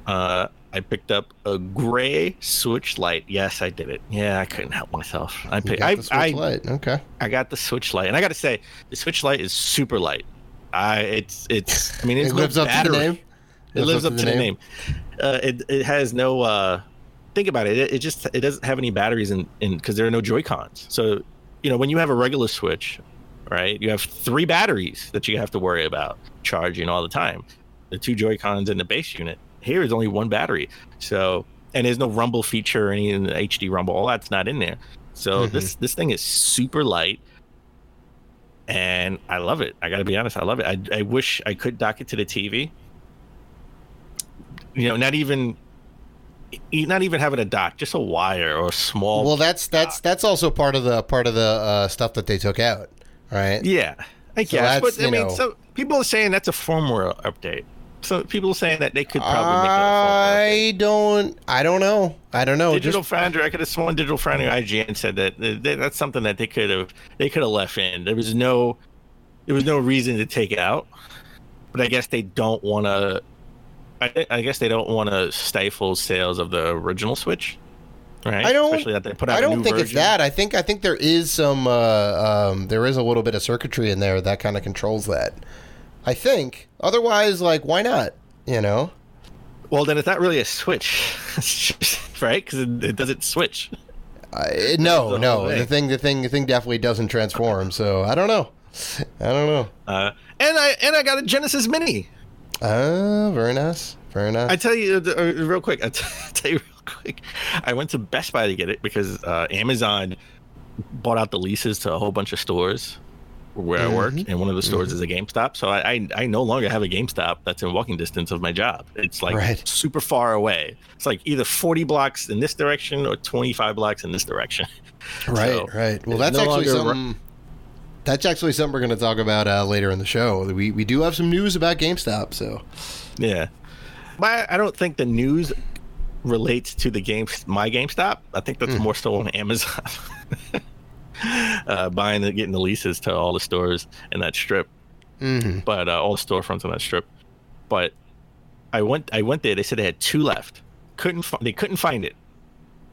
I picked up a gray Switch Lite. Yes, I did it. Yeah, I couldn't help myself. I Lite. Okay. I got the Switch Lite, and I got to say, the Switch Lite is super light. It's. I mean, it's it lives up to the name. It lives up to the name. It has no. Think about it. It doesn't have any batteries in because there are no Joy-Cons. So, when you have a regular Switch, right, you have 3 batteries that you have to worry about charging all the time. The 2 Joy-Cons and the base unit. Here is only 1 battery. So, and there's no rumble feature or any in the HD rumble. All that's not in there. So this thing is super light, and I love it. I got to be honest, I love it. I wish I could dock it to the TV. Not even having a dock, just a wire or a small. Well, that's also part of the stuff that they took out, right? Yeah, I guess. But I mean, so people are saying that's a firmware update. So people are saying that they could probably make that a firmware update. I don't know. Digital Foundry, I could have sworn Digital Foundry IGN said that that's something that they could have left in. There was no reason to take it out, but I guess they don't want to. I guess they don't want to stifle sales of the original Switch, right? Especially that they put out. I don't think version. it's that. I think there is some there is a little bit of circuitry in there that kind of controls that. I think. Otherwise, why not? Well, then it's not really a Switch, right? Because it doesn't switch. No. The thing definitely doesn't transform. So I don't know. And I got a Genesis Mini. Very nice. I tell you real quick. I went to Best Buy to get it because Amazon bought out the leases to a whole bunch of stores where I work, and one of the stores is a GameStop. So I no longer have a GameStop that's in walking distance of my job. It's super far away. It's like either 40 blocks in this direction or 25 blocks in this direction. Right. Well, that's actually something we're going to talk about later in the show. We do have some news about GameStop. So yeah, but I don't think the news relates to my GameStop. I think that's more so on Amazon. Getting the leases to all the stores in that strip, but all the storefronts in that strip. But I went there. They said they had 2 left. They couldn't find it.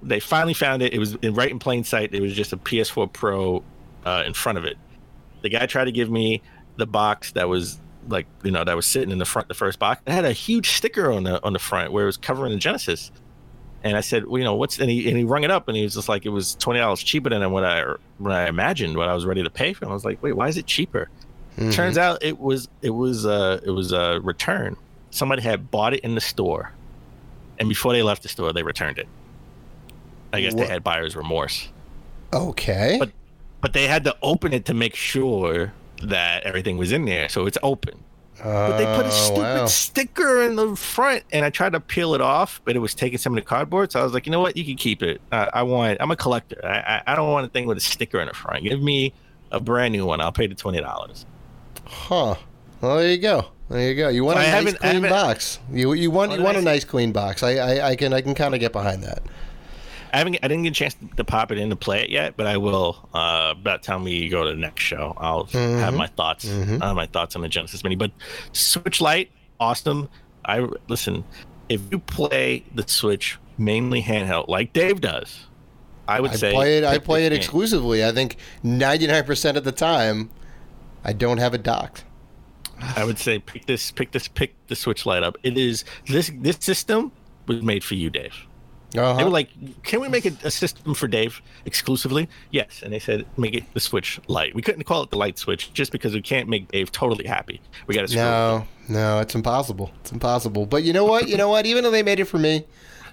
They finally found it. It was right in plain sight. It was just a PS4 Pro in front of it. The guy tried to give me the box that was that was sitting in the front, the first box. It had a huge sticker on the front where it was covering the Genesis. And I said, well, what's, and he rung it up, and he was just like, it was $20 cheaper than what I imagined, what I was ready to pay for. And I was like, wait, why is it cheaper? Turns out it was a return. Somebody had bought it in the store, and before they left the store, they returned it. I guess they had buyer's remorse. Okay. But they had to open it to make sure that everything was in there, so it's open. But they put a stupid sticker in the front, and I tried to peel it off, but it was taking some of the cardboard. So I was like, you know what? You can keep it. I'm a collector. I don't want a thing with a sticker in the front. Give me a brand new one. I'll pay the $20. Huh. Well, there you go. You want a nice clean box. You want a nice clean box. I can kind of get behind that. I didn't get a chance to pop it in to play it yet, but I will. About the time we go to the next show, I'll have my thoughts. My thoughts on the Genesis Mini. But Switch Lite, awesome. Listen. If you play the Switch mainly handheld, like Dave does, I play it exclusively. I think 99% of the time, I don't have it docked. I would say pick the Switch Lite up. It is this system was made for you, Dave. They were like, can we make a system for Dave exclusively? Yes. And they said, make it the Switch Lite. We couldn't call it the Lite Switch just because we can't make Dave totally happy. We got to No, it's impossible. It's impossible. But you know what? Even though they made it for me,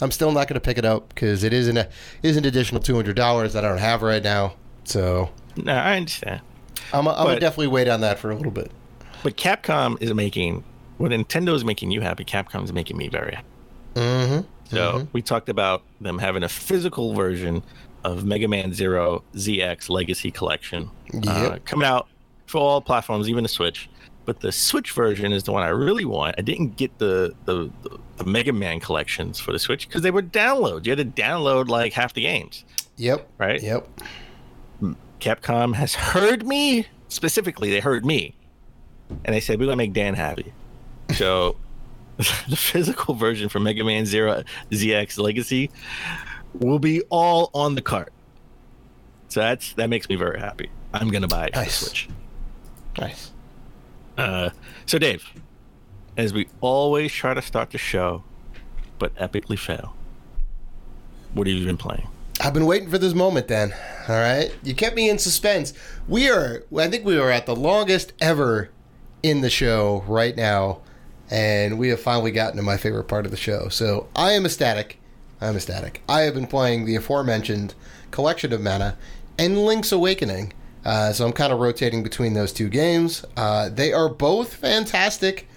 I'm still not going to pick it up because it is an additional $200 that I don't have right now. So no, I understand. I'm going to definitely wait on that for a little bit. But Capcom is making what Nintendo is making you happy. Capcom is making me very happy. So we talked about them having a physical version of Mega Man Zero ZX Legacy Collection coming out for all platforms, even the Switch. But the Switch version is the one I really want. I didn't get the Mega Man collections for the Switch because they were downloads. You had to download like half the games. Yep. Right? Yep. Capcom has heard me. Specifically, they heard me. And they said, we're going to make Dan happy. So the physical version for Mega Man Zero ZX Legacy will be all on the cart. So that makes me very happy. I'm going to buy it for the Switch. Nice. So Dave, as we always try to start the show, but epically fail, what have you been playing? I've been waiting for this moment, Dan. All right? You kept me in suspense. I think we are at the longest ever in the show right now. And we have finally gotten to my favorite part of the show. So I am ecstatic. I have been playing the aforementioned Collection of Mana and Link's Awakening. So I'm kind of rotating between those two games. They are both fantastic.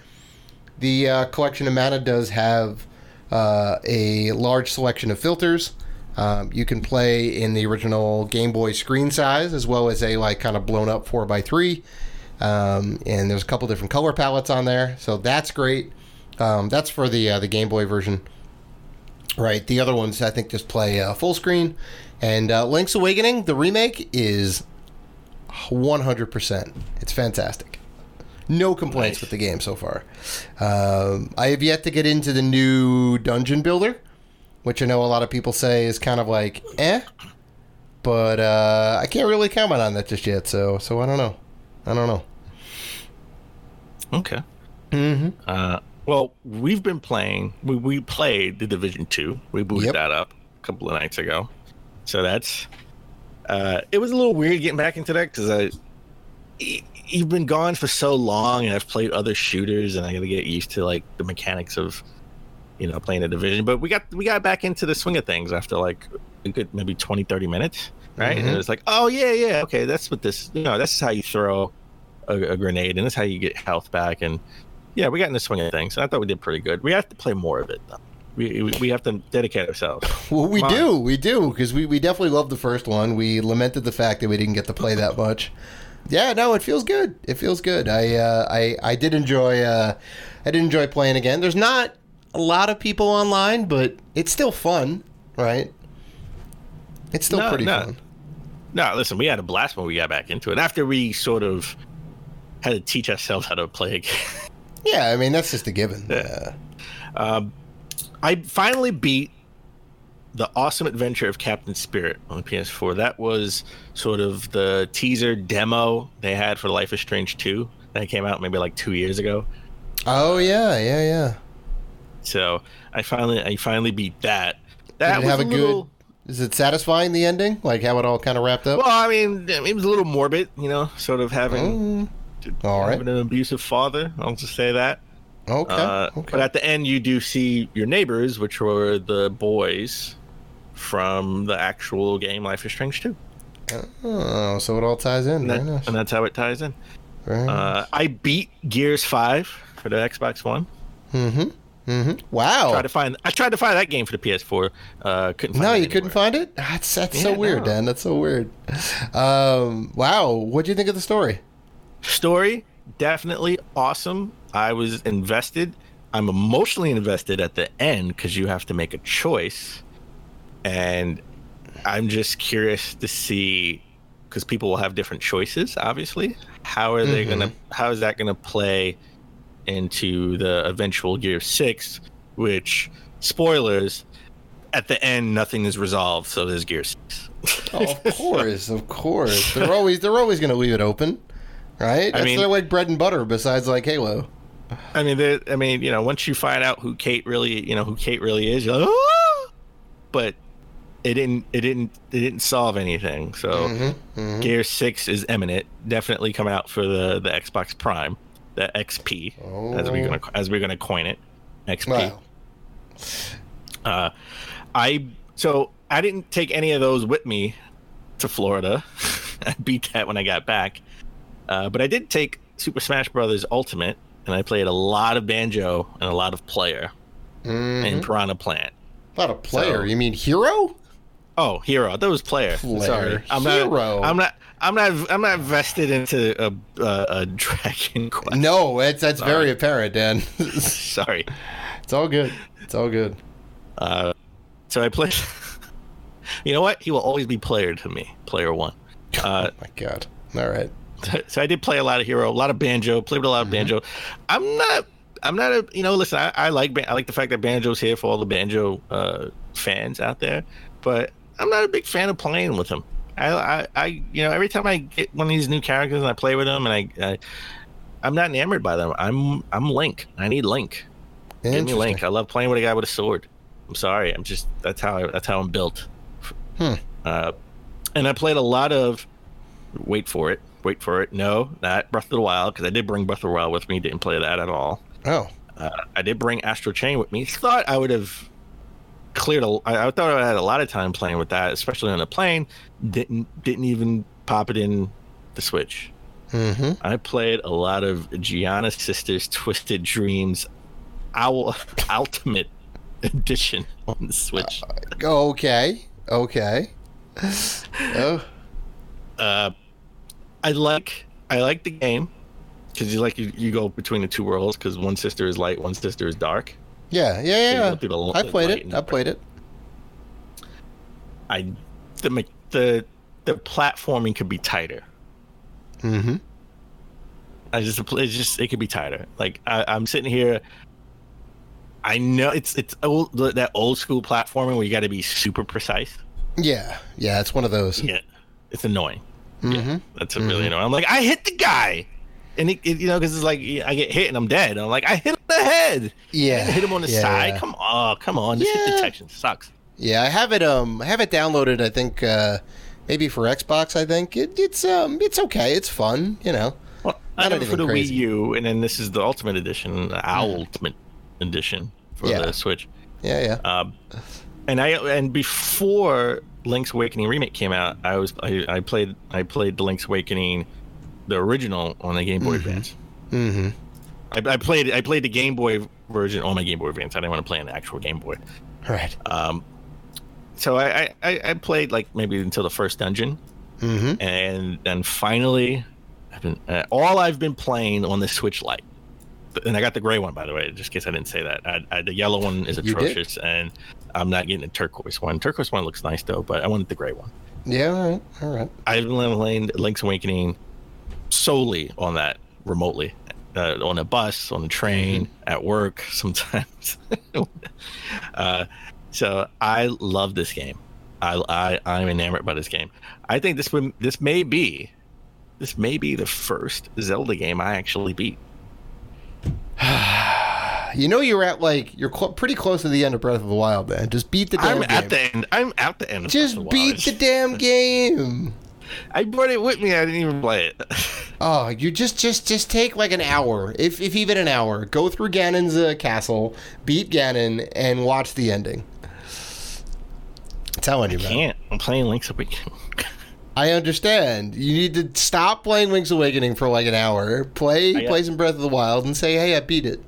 The Collection of Mana does have a large selection of filters. You can play in the original Game Boy screen size as well as a kind of blown up 4x3. And there's a couple different color palettes on there, so that's great. That's for the Game Boy version, right? The other ones I think just play full screen. And Link's Awakening, the remake, is 100%. It's fantastic. No complaints with the game so far. I have yet to get into the new dungeon builder, which I know a lot of people say is kind of like but I can't really comment on that just yet. So I don't know. Okay. Well, we've been playing. We played the Division 2. We booted that up a couple of nights ago. So that's. It was a little weird getting back into that because you've been gone for so long, and I've played other shooters, and I got to get used to like the mechanics of, playing the Division. But we got back into the swing of things after like a good maybe 20-30 minutes, right? And it was like, oh yeah, okay, that's what this. This is how you throw a grenade, and that's how you get health back. And yeah, we got in the swing of things. I thought we did pretty good. We have to play more of it, though. We have to dedicate ourselves. Well, we do, because we definitely loved the first one. We lamented the fact that we didn't get to play that much. Yeah, no, it feels good. I did enjoy playing again. There's not a lot of people online, but it's still fun, right? It's still pretty fun. No, listen, we had a blast when we got back into it. After we sort of had to teach ourselves how to play again. Yeah, I mean, that's just a given. Yeah. I finally beat The Awesome Adventure of Captain Spirit on the PS4. That was sort of the teaser demo they had for Life is Strange 2 that came out maybe like 2 years ago. Oh, yeah. So I finally beat that. Did it have a good... Is it satisfying, the ending? Like how it all kind of wrapped up? Well, I mean, it was a little morbid, sort of having an abusive father. I'll just say that. Okay. But at the end, you do see your neighbors, which were the boys from the actual game Life is Strange 2. Oh, so it all ties in. And that's how it ties in. Nice. I beat Gears 5 for the Xbox One. Wow. I tried to find that game for the PS4. Couldn't find it. No, you couldn't find it? That's so weird, Dan. That's so weird. Wow. What'd you think of the story? Story, definitely awesome. I was invested. I'm emotionally invested at the end because you have to make a choice. And I'm just curious to see, because people will have different choices, obviously. How are they gonna? How is that gonna play into the eventual Gear 6? Which, spoilers, at the end nothing is resolved, so there's Gear 6. Oh, of course. They're always gonna leave it open, right? That's their like bread and butter. Besides like Halo. I mean, you know, once you find out who Kate really is, you're like, oh! But it didn't solve anything. So Gear 6 is imminent, definitely coming out for the Xbox Prime, the XP, as we're gonna coin it, XP. Wow. I didn't take any of those with me to Florida. I beat that when I got back, but I did take Super Smash Brothers Ultimate. And I played a lot of Banjo and a lot of Player in Piranha Plant. A lot of Player? You mean Hero? Oh, Hero. I thought it was Player. Sorry, Hero. I'm not vested into a Dragon Quest. No, that's very apparent, Dan. Sorry. It's all good. So I played. You know what? He will always be Player to me. Player 1. Oh my God. All right. So I did play a lot of Hero, a lot of Banjo, played with a lot of Banjo. I'm not a, you know, listen, I like the fact that Banjo's here for all the Banjo fans out there, but I'm not a big fan of playing with him. I you know, every time I get one of these new characters and I play with them, and I'm not enamored by them. I'm Link. I need Link. Give me Link. I love playing with a guy with a sword. I'm sorry. That's how I'm built. And I played a lot of, wait for it. No, not Breath of the Wild, because I did bring Breath of the Wild with me. Didn't play that at all. Oh. I did bring Astral Chain with me. Thought I would have cleared I thought I had a lot of time playing with that, especially on a plane. Didn't even pop it in the Switch. I played a lot of Gianna Sisters Twisted Dreams Ultimate Edition on the Switch. Okay. Oh. I like the game because you go between the two worlds, because one sister is light, one sister is dark. Yeah. I played it. The platforming could be tighter. It could be tighter. Like I'm sitting here. I know it's old, that old school platforming where you got to be super precise. Yeah, it's one of those. Yeah, it's annoying. Yeah, that's really annoying. I'm like, I hit the guy, and it you know, because it's like I get hit and I'm dead. And I'm like, I hit him in the head. Yeah, I hit him on the side. Come on. This hit detection sucks. Yeah, I have it downloaded. I think maybe for Xbox. I think it's okay. It's fun. You know. Well, I got it for the crazy. Wii U, and then this is the Ultimate Edition, the Ultimate Edition for the Switch. Yeah. And before Link's Awakening remake came out, I played the Link's Awakening, the original, on the Game Boy Advance. I played the Game Boy version on my Game Boy Advance. I didn't want to play on the actual Game Boy. Right. So I played like maybe until the first dungeon, and then finally, I've been playing on the Switch Lite. And I got the gray one, by the way, just in case I didn't say that. The yellow one is atrocious, and I'm not getting a turquoise one. Turquoise one looks nice, though, but I wanted the gray one. Yeah, all right. I've been playing Link's Awakening solely on that, remotely. On a bus, on a train, at work, sometimes. So I love this game. I'm enamored by this game. I think this may be the first Zelda game I actually beat. You know, you're pretty close to the end of Breath of the Wild, man. Just beat the damn game. I'm at the end of Just Breath of the Wild. Beat the damn game. I brought it with me. I didn't even play it. Oh, you just take like an hour, if even an hour. Go through Ganon's castle, beat Ganon, and watch the ending. I'm telling you, man. I can't. I'm playing Link's Awakening. I understand. You need to stop playing Link's Awakening for like an hour. Play some Breath of the Wild and say, "Hey, I beat it."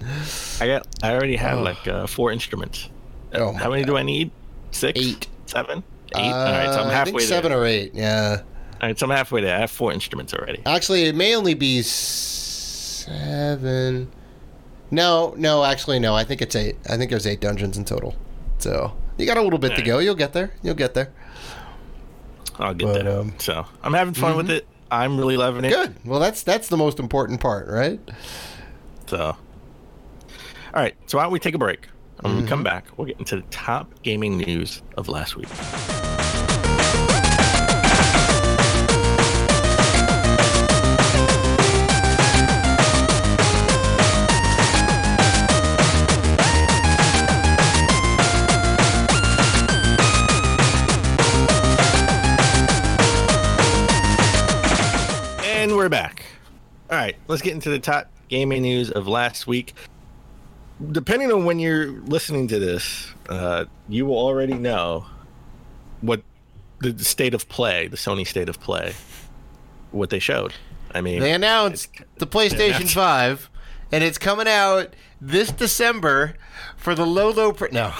I already have 4 instruments. Oh, how many do I need? 6? 8. 7? 8? All right, so I'm halfway there. 7 or 8, yeah. All right, so I'm halfway there. I have 4 instruments already. Actually, it may only be 7. No, actually, no. I think it's 8. I think there's 8 dungeons in total. So you got a little bit to go. You'll get there. I'll get that. So I'm having fun with it. I'm really loving it. Good. Well, that's the most important part, right? So, all right. So why don't we take a break? When we come back, we'll get into the top gaming news of last week. And we're back. All right, let's get into the top gaming news of last week. Depending on when you're listening to this, you will already know what the state of play, the Sony state of play, what they showed. I mean, they announced the PlayStation 5, and it's coming out this December for the low no.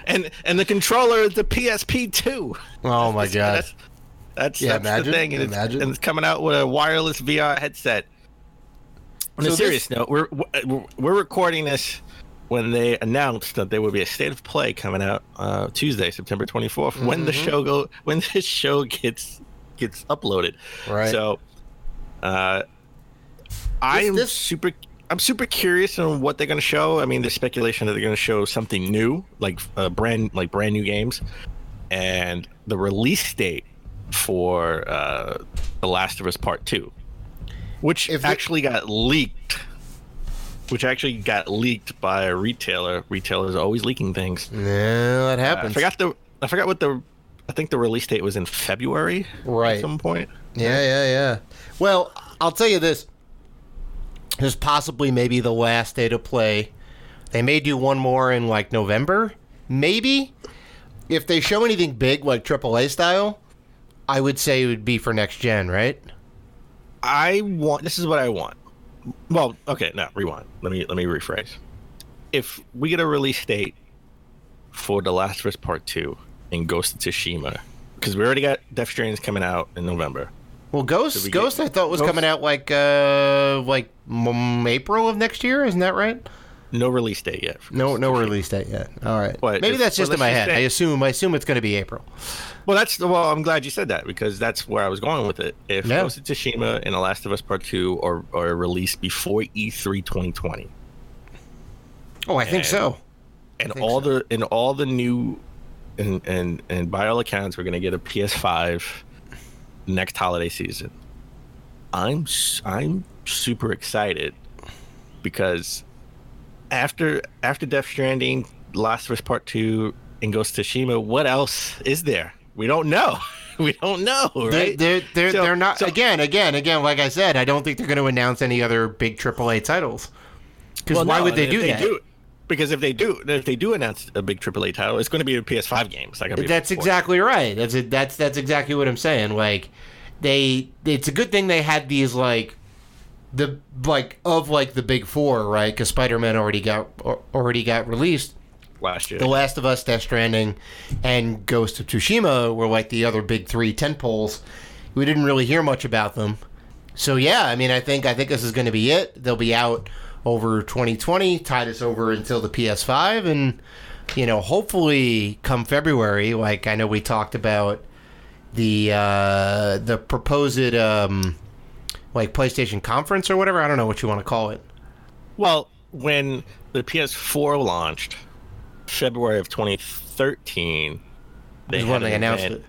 And the controller is the PSP 2. Oh my god. That's the thing, and it's coming out with a wireless VR headset. On a serious note, we're recording this when they announced that there would be a state of play coming out Tuesday, September 24th, when the show gets uploaded. Right. So, I'm super curious on what they're going to show. I mean, there's speculation that they're going to show something new, like brand new games, and the release date for The Last of Us Part 2. Which actually got leaked by a retailer. Retailers are always leaking things. Yeah, that happens. I forgot what I think the release date was in February. Right. At some point. Yeah. Well, I'll tell you this. There's possibly maybe the last day to play. They may do one more in like November. Maybe. If they show anything big like AAA style, I would say it would be for next gen, right? This is what I want. Well, okay, no, rewind. Let me rephrase. If we get a release date for The Last of Us Part 2 and Ghost of Tsushima, because we already got Death Stranding coming out in November. Well, Ghost I thought was coming out like April of next year, isn't that right? No release date yet. No release date yet. All right. But maybe that's just in my head. I assume it's going to be April. Well, I'm glad you said that, because that's where I was going with it. If Ghost of Tsushima and The Last of Us Part 2 are released before E3 2020. Oh, I think so. And all the new and by all accounts, we're going to get a PS5 next holiday season. I'm super excited, because after Death Stranding, Last of Us Part 2, and Ghost of Tsushima, what else is there? We don't know. We don't know, right? They're not. So, again, like I said, I don't think they're going to announce any other big AAA titles. Because why would they do that? Because if they do announce a big AAA title, it's going to be a PS5 game. That's exactly right. That's exactly what I'm saying. Like, it's a good thing they had these the big four, right? Because Spider-Man already got released last year. The Last of Us, Death Stranding, and Ghost of Tsushima were like the other big three tentpoles. We didn't really hear much about them. So yeah, I mean, I think this is going to be it. They'll be out over 2020, tide us over until the PS5, and hopefully come February, like I know we talked about the proposed PlayStation conference or whatever. I don't know what you want to call it. Well, when the PS4 launched, February of 2013, they announced it.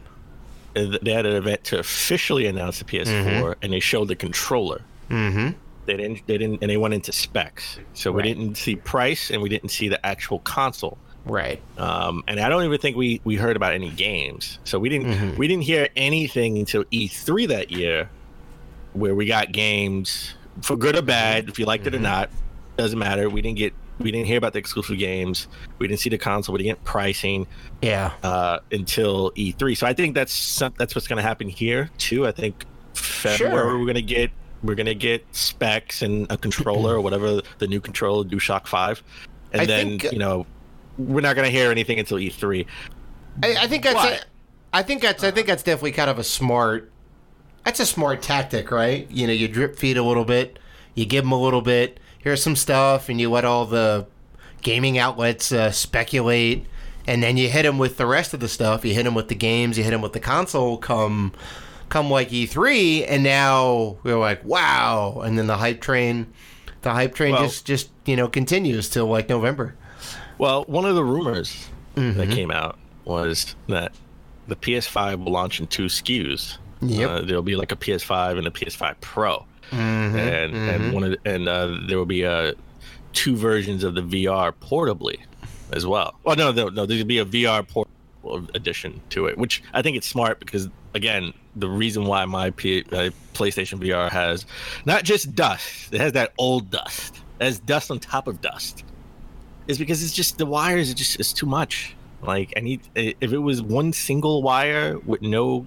They had an event to officially announce the PS4, and they showed the controller. Mm-hmm. They didn't, and they went into specs. So we didn't see price, and we didn't see the actual console. Right. And I don't even think we heard about any games. So we didn't hear anything until E3 that year, where we got games, for good or bad, if you liked it or not, doesn't matter. We didn't hear about the exclusive games. We didn't see the console. We didn't get pricing. Yeah. Until E3. So I think that's what's going to happen here too. I think February we're gonna get specs and a controller or whatever, the new controller, DualShock 5, and we're not going to hear anything until E3. I think that's definitely kind of a smart. That's a smart tactic, right? You drip feed a little bit, you give them a little bit. Here's some stuff, and you let all the gaming outlets speculate, and then you hit them with the rest of the stuff. You hit them with the games. You hit them with the console. Come like E3, and now we're like, wow! And then the hype train just continues till like November. Well, one of the rumors that came out was that the PS5 will launch in 2 SKUs. Yep. There'll be like a PS5 and a PS5 Pro, and there will be 2 versions of the VR portably as well. Well, no, there'll be a VR portable edition to it, which I think it's smart because, again, the reason why my PlayStation VR has not just dust, it has that old dust, it has dust on top of dust, is because it's just the wires it's too much. Like, if it was one single wire with no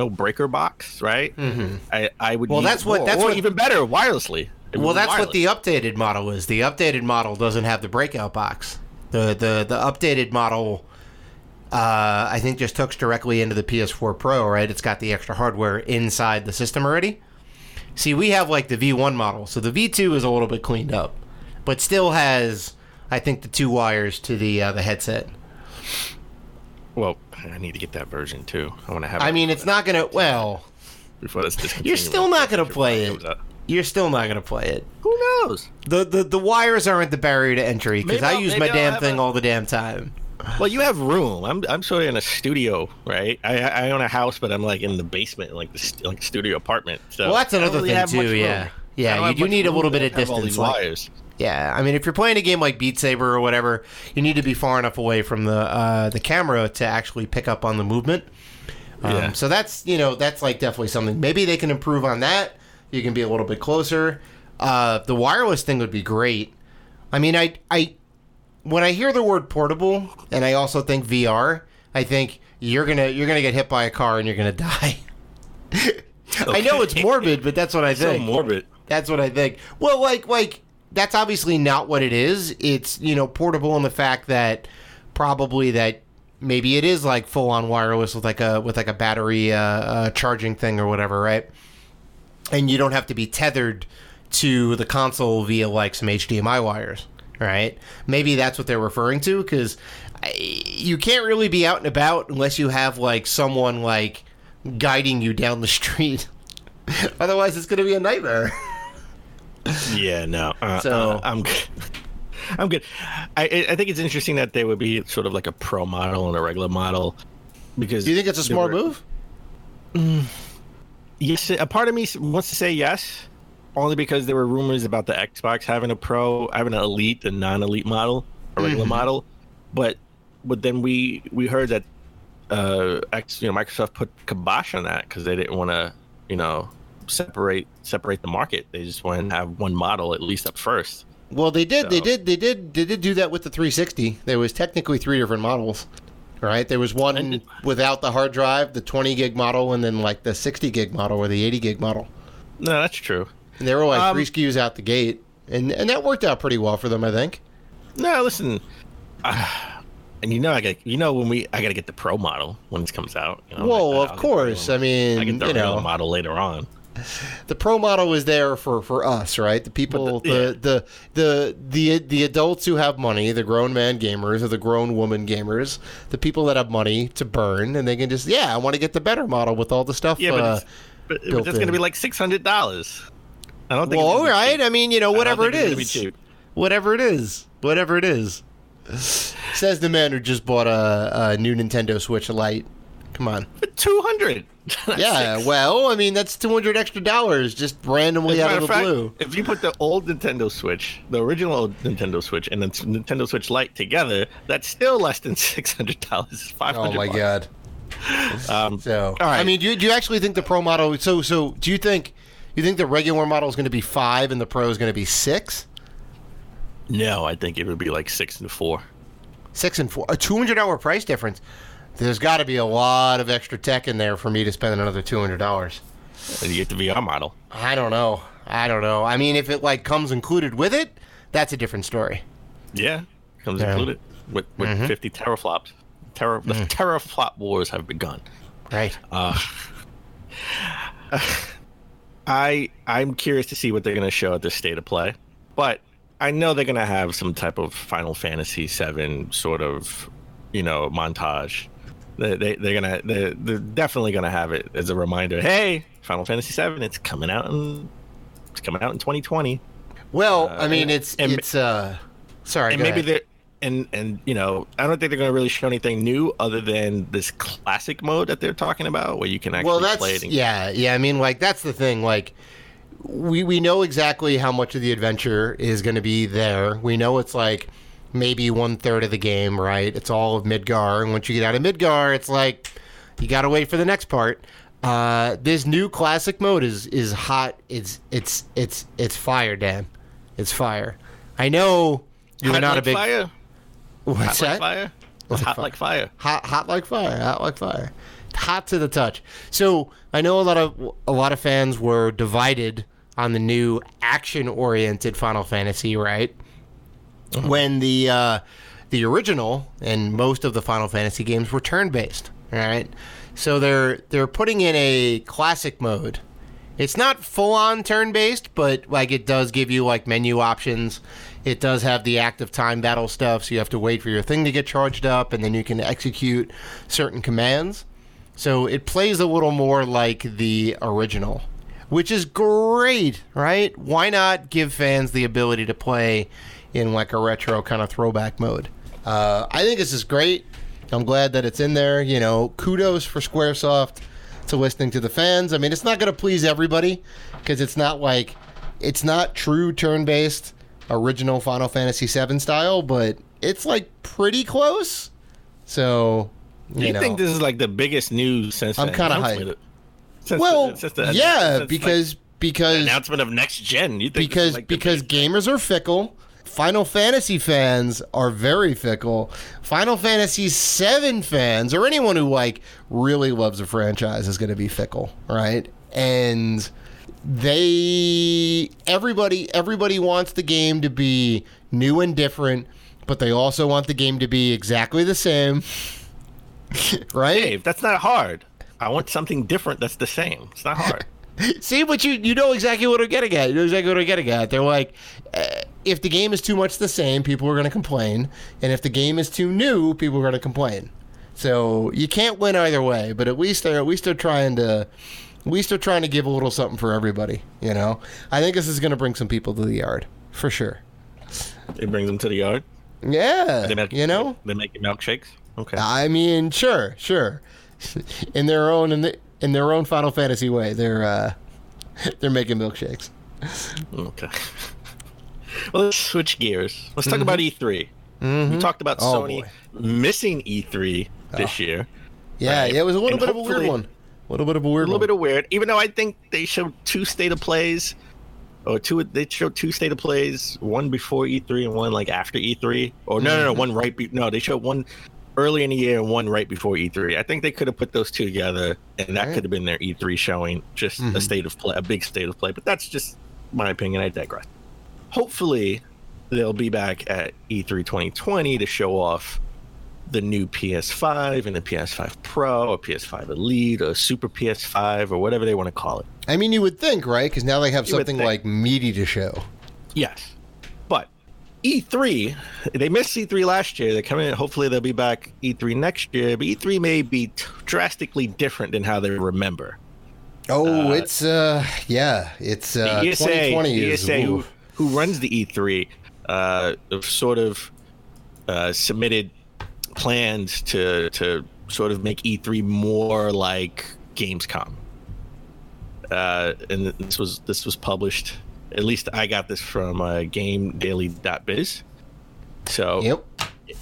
breaker box, right? I would. Well, that's what even better wirelessly. Well, that's what the updated model is. The updated model doesn't have the breakout box. The updated model, I think, just hooks directly into the PS4 Pro, right? It's got the extra hardware inside the system already. See, we have like the V1 model, so the V2 is a little bit cleaned up, but still has, I think, the 2 wires to the headset. Well, I need to get that version too. I want to have. I mean, it's not gonna. Well, before that's discontinued, you're still not gonna play it. You're still not gonna play it. Who knows? The wires aren't the barrier to entry because I use my damn thing all the damn time. Well, you have room. I'm sort of in a studio, right? I own a house, but I'm like in the basement, like the studio apartment. So well, that's another thing too. Yeah, you do need a little bit of distance. All these wires. Yeah, I mean, if you're playing a game like Beat Saber or whatever, you need to be far enough away from the camera to actually pick up on the movement. So that's like definitely something. Maybe they can improve on that. You can be a little bit closer. The wireless thing would be great. I mean, I when I hear the word portable, and I also think VR, I think you're gonna get hit by a car and you're gonna die. Okay. I know it's morbid, but that's what I think. So morbid. That's what I think. Well, like. That's obviously not what it is. It's, portable in the fact that probably that maybe it is like full on wireless with like a battery charging thing or whatever, right? And you don't have to be tethered to the console via like some HDMI wires, right? Maybe that's what they're referring to, because you can't really be out and about unless you have like someone like guiding you down the street. Otherwise, it's going to be a nightmare. Yeah, no. I'm good. I'm good. I think it's interesting that there would be sort of like a pro model and a regular model, because. Do you think it's a smart move? Yes, a part of me wants to say yes, only because there were rumors about the Xbox having an elite and non-elite model, a regular model, but then we heard that Microsoft put kibosh on that because they didn't want to separate the market. They just want to have one model at least up first. Well, they did do that with the 360. There was technically 3 different models, right? There was one without the hard drive, the 20 gig model, and then like the 60 gig model or the 80 gig model. No, that's true. And there were like 3 SKUs out the gate, and that worked out pretty well for them, I think. No, listen, and I gotta get the pro model when it comes out. Well, of course. I mean, I get the real model later on. The pro model is there for us, right? The people, the adults who have money, the grown man gamers or the grown woman gamers, the people that have money to burn, and they can just, I want to get the better model with all the stuff. Yeah, but that's going to be like $600. I don't think. Well, all right. I mean, whatever it is, whatever it is. Says the man who just bought a new Nintendo Switch Lite. Come on. $200. Yeah, well, I mean, that's $200 extra just randomly out of the blue. If you put the old Nintendo Switch, the original Nintendo Switch, and the Nintendo Switch Lite together, that's still less than $600. It's $500. Oh my god. All right. I mean, do you actually think the Pro model? So do you think the regular model is going to be 5 and the Pro is going to be 6? No, I think it would be like 6 and 4. 6 and 4, a $200 price difference. There's got to be a lot of extra tech in there for me to spend another $200. And you get the VR model. I don't know. I mean, if it like comes included with it, that's a different story. Yeah, comes included with 50 teraflops. The teraflop wars have begun. Right. I'm curious to see what they're going to show at the State of Play, but I know they're going to have some type of Final Fantasy VII sort of, montage. They're definitely gonna have it as a reminder. Hey, Final Fantasy VII, it's coming out in 2020. Well, I mean, sorry. And maybe they're and I don't think they're gonna really show anything new other than this classic mode that they're talking about, where you can actually play it. Yeah. I mean, like, that's the thing. Like, we know exactly how much of the adventure is going to be there. We know it's like maybe 1/3 of the game, right? It's all of Midgar, and once you get out of Midgar, it's like you got to wait for the next part. This new classic mode is hot. It's fire, Dan. It's fire. I know you're not a big fire. What's that? Like fire? It's hot like fire. Hot like fire. Hot like fire. Hot to the touch. So I know a lot of fans were divided on the new action-oriented Final Fantasy, right? Uh-huh. When the original and most of the Final Fantasy games were turn-based, all right? So they're putting in a classic mode. It's not full-on turn-based, but like it does give you like menu options. It does have the active time battle stuff, so you have to wait for your thing to get charged up, and then you can execute certain commands. So it plays a little more like the original, which is great, right? Why not give fans the ability to play in like a retro kind of throwback mode? I think this is great. I'm glad that it's in there. Kudos for Squaresoft to listening to the fans. I mean, it's not going to please everybody because it's not true turn-based original Final Fantasy VII style, but it's like pretty close. So, you think this is like the biggest news since I'm kind of hyped. Because the announcement of next gen. You think because gamers are fickle. Final Fantasy fans are very fickle. Final Fantasy VII fans, or anyone who like really loves a franchise, is going to be fickle, right? And everybody wants the game to be new and different, but they also want the game to be exactly the same, right? Dave, that's not hard. I want something different that's the same. It's not hard. See, but you know exactly what I'm getting at. They're like, if the game is too much the same, people are going to complain, and if the game is too new, people are going to complain. So you can't win either way. But at least they're trying to give a little something for everybody. I think this is going to bring some people to the yard for sure. It brings them to the yard. Yeah, they making milkshakes. Okay. I mean, sure. In their own Final Fantasy way, they're making milkshakes. Okay. Well, let's switch gears. Let's talk about E3. We talked about Sony missing E3 this year. Yeah, right? It was a little bit of a weird one. A little bit of weird. Even though I think they showed two state of plays, they showed two state of plays, one before E3 and one like after E3. Or no, one they showed one early in the year and one right before E3. I think they could have put those two together, and that could have been their E3 showing, just a state of play, a big state of play. But that's just my opinion. I digress. Hopefully, they'll be back at E3 2020 to show off the new PS5 and the PS5 Pro, or PS5 Elite, or Super PS5, or whatever they want to call it. I mean, you would think, right? Because now they have something like meaty to show. Yes. But E3, they missed E3 last year. They're coming in. Hopefully, they'll be back E3 next year. But E3 may be drastically different than how they remember. Oh, it's 2020 ESA who runs the E3 sort of submitted plans to sort of make E3 more like Gamescom. And this was published. At least I got this from GameDaily.biz. So yep.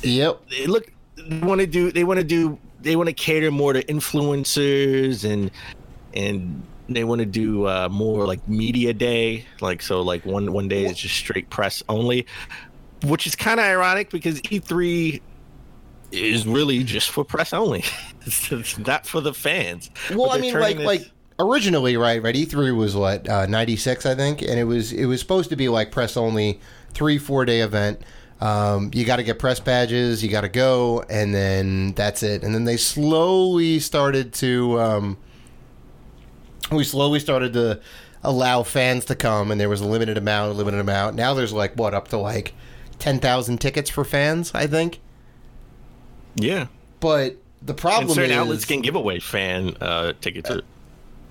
They want to cater more to influencers and they want to do more like media day, like one day is just straight press only, which is kind of ironic because E3 is really just for press only. It's not for the fans. Well, I mean, like originally, right? E3 was what 96, I think, and it was supposed to be like press only, 3-4 day event. You got to get press badges, you got to go, and then that's it. And then they slowly started to allow fans to come, and there was a limited amount. Now there's like up to like 10,000 tickets for fans, I think. Yeah. But the problem and certain is outlets can give away fan tickets.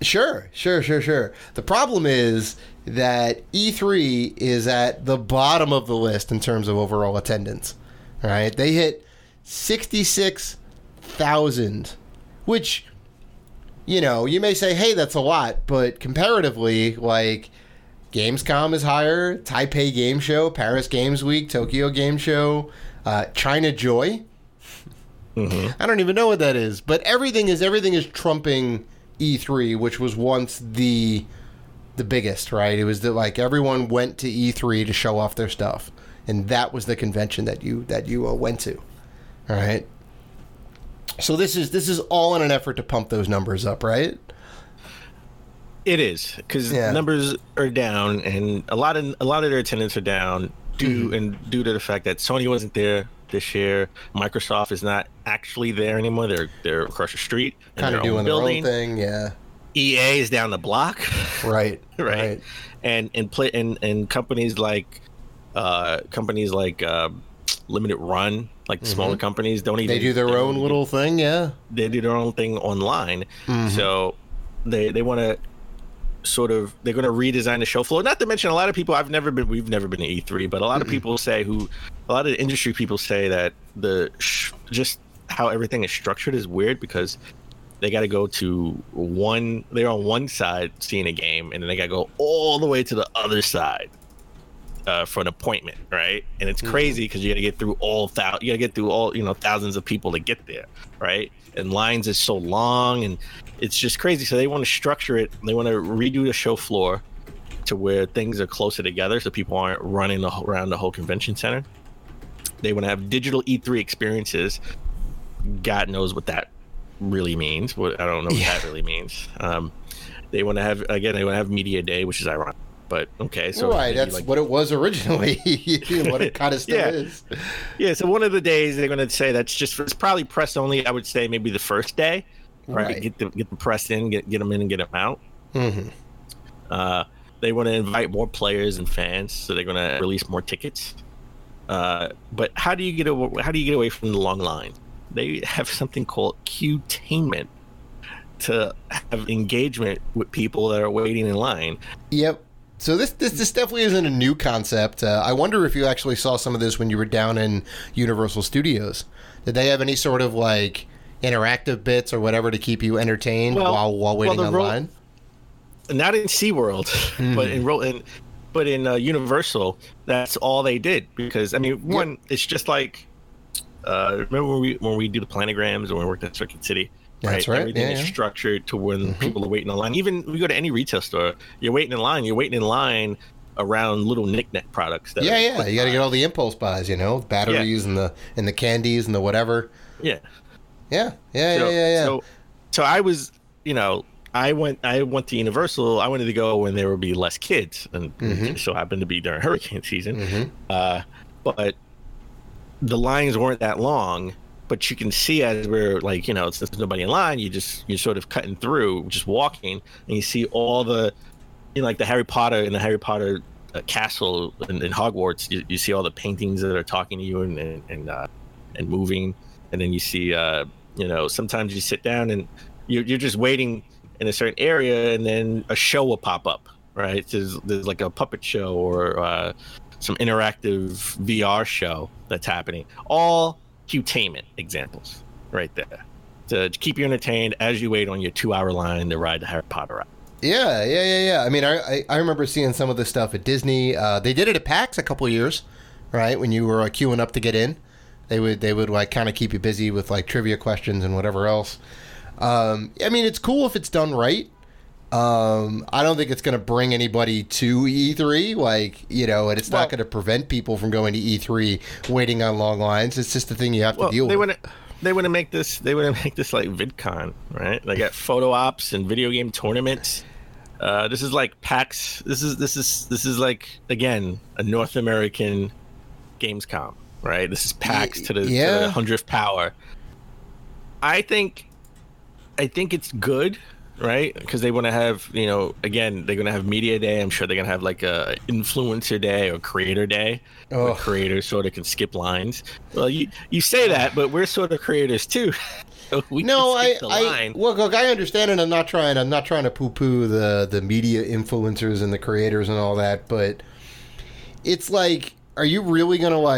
Sure. The problem is that E3 is at the bottom of the list in terms of overall attendance. All right, they hit 66,000, which, you know, you may say, hey, that's a lot, but comparatively, like, Gamescom is higher, Taipei Game Show, Paris Games Week, Tokyo Game Show, China Joy. I don't even know what that is, but everything is trumping E3, which was once the biggest, right? It was like everyone went to E3 to show off their stuff, and that was the convention that you went to. All right. So this is all in an effort to pump those numbers up, right? It is, because numbers are down, and a lot of their attendance are down due to the fact that Sony wasn't there this year. Microsoft is not actually there anymore. They're across the street, kind of doing their own thing. Yeah. EA is down the block. Right. And companies like Limited Run, like the smaller companies, don't even. They do their own little thing. Yeah. They do their own thing online. So they want to. They're going to redesign the show floor. Not to mention, a lot of people we've never been to E3, but a lot of people a lot of industry people say that just how everything is structured is weird, because they got to go to they're on one side seeing a game, and then they got to go all the way to the other side for an appointment, right? And it's crazy because you got to get through all thousands of people to get there, right? And lines is so long, and it's just crazy. So they want to structure it. They want to redo the show floor to where things are closer together, so people aren't running around the whole convention center. They want to have digital E3 experiences. God knows what that really means. I don't know what that really means. They want to have media day, which is ironic. But okay, so right, that's what it was originally. What it kind of still is. Yeah, so one of the days they're going to say it's probably press only. I would say maybe the first day, right? Get the press in, get them in and get them out. They want to invite more players and fans, so they're going to release more tickets. But how do you get away from the long line? They have something called Qtainment to have engagement with people that are waiting in line. Yep. So this definitely isn't a new concept. I wonder if you actually saw some of this when you were down in Universal Studios. Did they have any sort of like interactive bits or whatever to keep you entertained while waiting online? Not in SeaWorld, but in Universal, that's all they did. Because I mean, it's just like remember when we do the planograms or when we worked at Circuit City. That's right. Everything is structured to when people are waiting in line. Even we go to any retail store, you're waiting in line around little knick-knack products. You got to get all the impulse buys, batteries and the candies and the whatever. Yeah. So I was, I went to Universal. I wanted to go when there would be less kids, and it so happened to be during hurricane season. But the lines weren't that long. But you can see as we're since there's nobody in line, you're sort of cutting through, just walking, and you see all the, like the Harry Potter castle in Hogwarts. You see all the paintings that are talking to you and moving, and then you see, sometimes you sit down and you're just waiting in a certain area, and then a show will pop up, right? There's like a puppet show or some interactive VR show that's happening. All Qtainment examples right there to keep you entertained as you wait on your 2-hour line to ride the Harry Potter ride. Yeah. I mean, I remember seeing some of this stuff at Disney. They did it at PAX a couple of years, right? When you were queuing up to get in, they would like kind of keep you busy with like trivia questions and whatever else. I mean, it's cool if it's done right. I don't think it's going to bring anybody to E3, and it's not going to prevent people from going to E3 waiting on long lines. It's just the thing you have to deal with. They want to make this like VidCon, right? They got photo ops and video game tournaments. This is like PAX. This is like, again, a North American Gamescom, right? This is PAX to the 100th power. I think it's good. right? Because they want to have, again, they're going to have media day. I'm sure they're going to have like a influencer day or creator day where creators sort of can skip lines. Well, you say that, but we're sort of creators too. So look, I understand, and I'm not trying to poo-poo the media influencers and the creators and all that, but it's like, are you really gonna go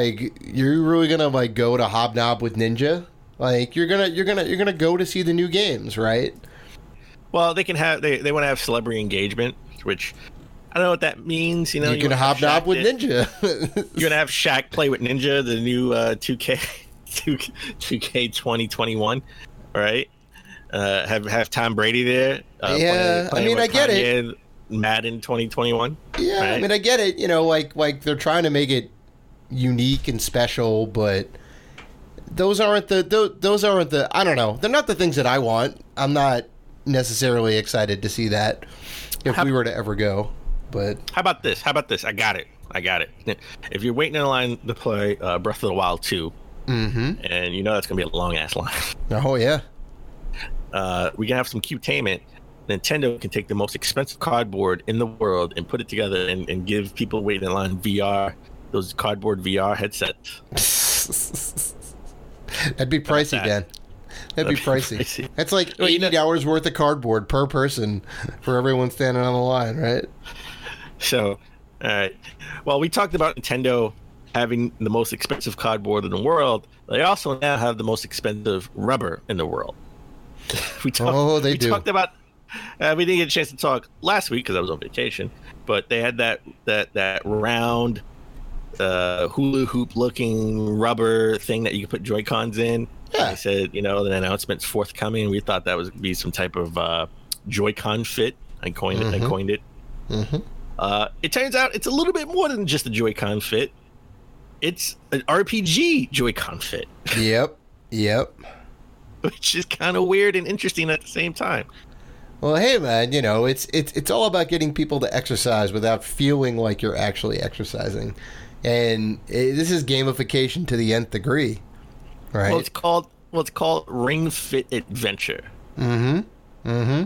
to Hobnob with Ninja? Like, you're gonna go to see the new games, right? Well, they can have they want to have celebrity engagement, which I don't know what that means. You can hobnob with Ninja. You're gonna have Shaq play with Ninja, the new 2K 2021, right? Have Tom Brady there. Playing I get it. Madden 2021. Yeah, right? I mean, I get it. Like they're trying to make it unique and special, but those aren't the I don't know. They're not the things that I want. I'm not necessarily excited to see that if we were to ever go. But how about this? I got it. If you're waiting in line to play Breath of the Wild 2, and that's gonna be a long ass line. Oh yeah. We can have some Qtainment. Nintendo can take the most expensive cardboard in the world and put it together and give people waiting in line those cardboard VR headsets. That'd be pricey, Dan. That'd be pricey. That's like 80 hours worth of cardboard per person for everyone standing on the line, right? So, all right. Well, we talked about Nintendo having the most expensive cardboard in the world. They also now have the most expensive rubber in the world. We talked about. We didn't get a chance to talk last week because I was on vacation, but they had that round hula hoop looking rubber thing that you could put Joy-Cons in. Yeah. They said, the announcement's forthcoming. We thought that would be some type of Joy-Con fit. I coined it. Mm-hmm. It turns out it's a little bit more than just a Joy-Con fit. It's an RPG Joy-Con fit. Yep. Which is kind of weird and interesting at the same time. Well, hey, man, it's all about getting people to exercise without feeling like you're actually exercising. And this is gamification to the nth degree, right? Well, it's called Ring Fit Adventure. Mm-hmm.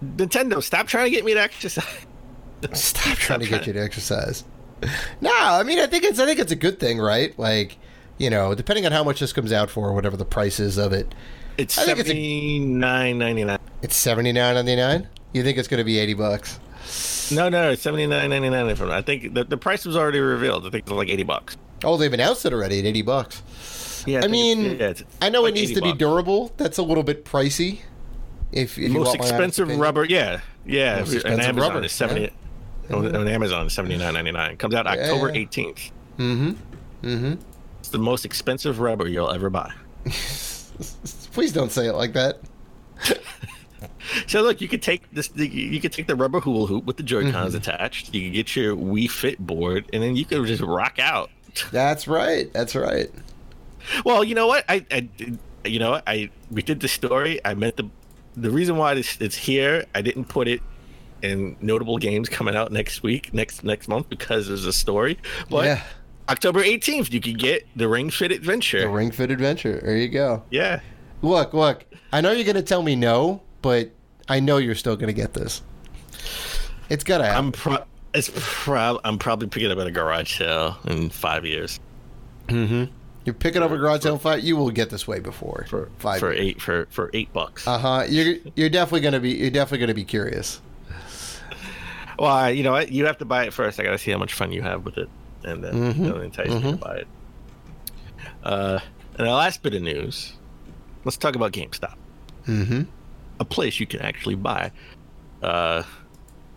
Nintendo, stop trying to get me to exercise. Stop trying to get you to exercise. No, I mean, I think it's a good thing, right? Like, depending on how much this comes out for, whatever the price is of it. It's $79.99. It's $79.99? You think it's going to be $80? No, it's $79.99. I think the price was already revealed. I think it's like $80. Oh, they've announced it already at $80. Yeah, I know like it needs to be durable. That's a little bit pricey. If you most want expensive rubber, yeah. Most expensive on Amazon rubber. Is on Amazon is $79.99. Comes out October 18th. Mm-hmm. It's the most expensive rubber you'll ever buy. Please don't say it like that. So look, you could take this. You could take the rubber hula hoop with the Joy-Cons attached. You could get your Wii Fit board, and then you could just rock out. That's right. Well, you know what? We did the story. I meant the reason why it's here. I didn't put it in notable games coming out next month because there's a story. But yeah. October 18th, you can get the Ring Fit Adventure. The Ring Fit Adventure. There you go. Yeah. Look. I know you're going to tell me no, but I know you're still going to get this. It's got to happen. I'm probably picking up at a garage sale in 5 years. Mm-hmm. You're picking up a garage sale in 5. You will get this way before for $8. For $8. You're definitely going to be curious. Well, you know what? You have to buy it first. I got to see how much fun you have with it, and then entice me to buy it. And our last bit of news. Let's talk about GameStop. Mm-hmm. A place you can actually buy the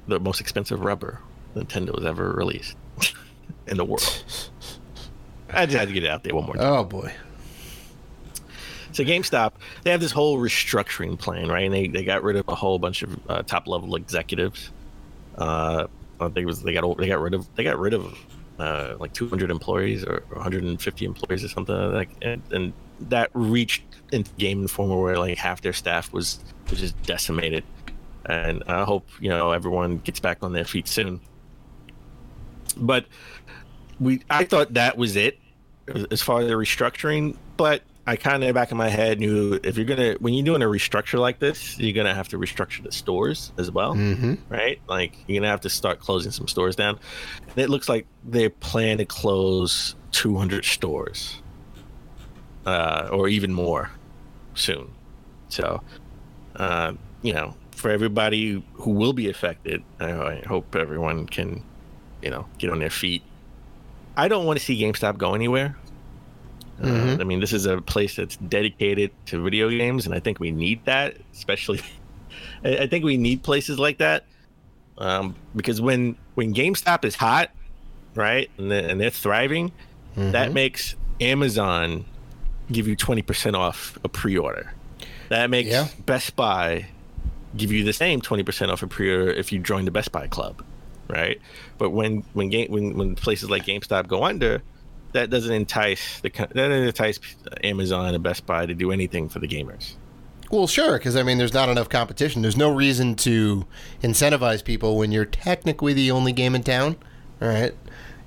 most expensive rubber Nintendo has ever released in the world. I just had to get it out there one more time. Oh, boy. So GameStop, they have this whole restructuring plan, right? And they got rid of a whole bunch of top-level executives. I think it was they got rid of like 200 employees or 150 employees or something like that. And that reached into Game Informer where like half their staff was just decimated. And I hope everyone gets back on their feet soon. But I thought that was it as far as the restructuring. But I kind of back in my head knew if when you're doing a restructure like this, you're gonna have to restructure the stores as well, right? Like you're gonna have to start closing some stores down. And it looks like they plan to close 200 stores, or even more soon. So, for everybody who will be affected, I hope everyone can, get on their feet. I don't want to see GameStop go anywhere. I mean, this is a place that's dedicated to video games, and I think we need that, especially. I think we need places like that, because when GameStop is hot, right, and they're thriving, that makes Amazon give you 20% off a pre-order. That makes Best Buy give you the same 20% off a pre-order if you join the Best Buy club, right? But when places like GameStop go under, that doesn't entice Amazon and Best Buy to do anything for the gamers. Well, sure, because I mean, there's not enough competition. There's no reason to incentivize people when you're technically the only game in town. All right,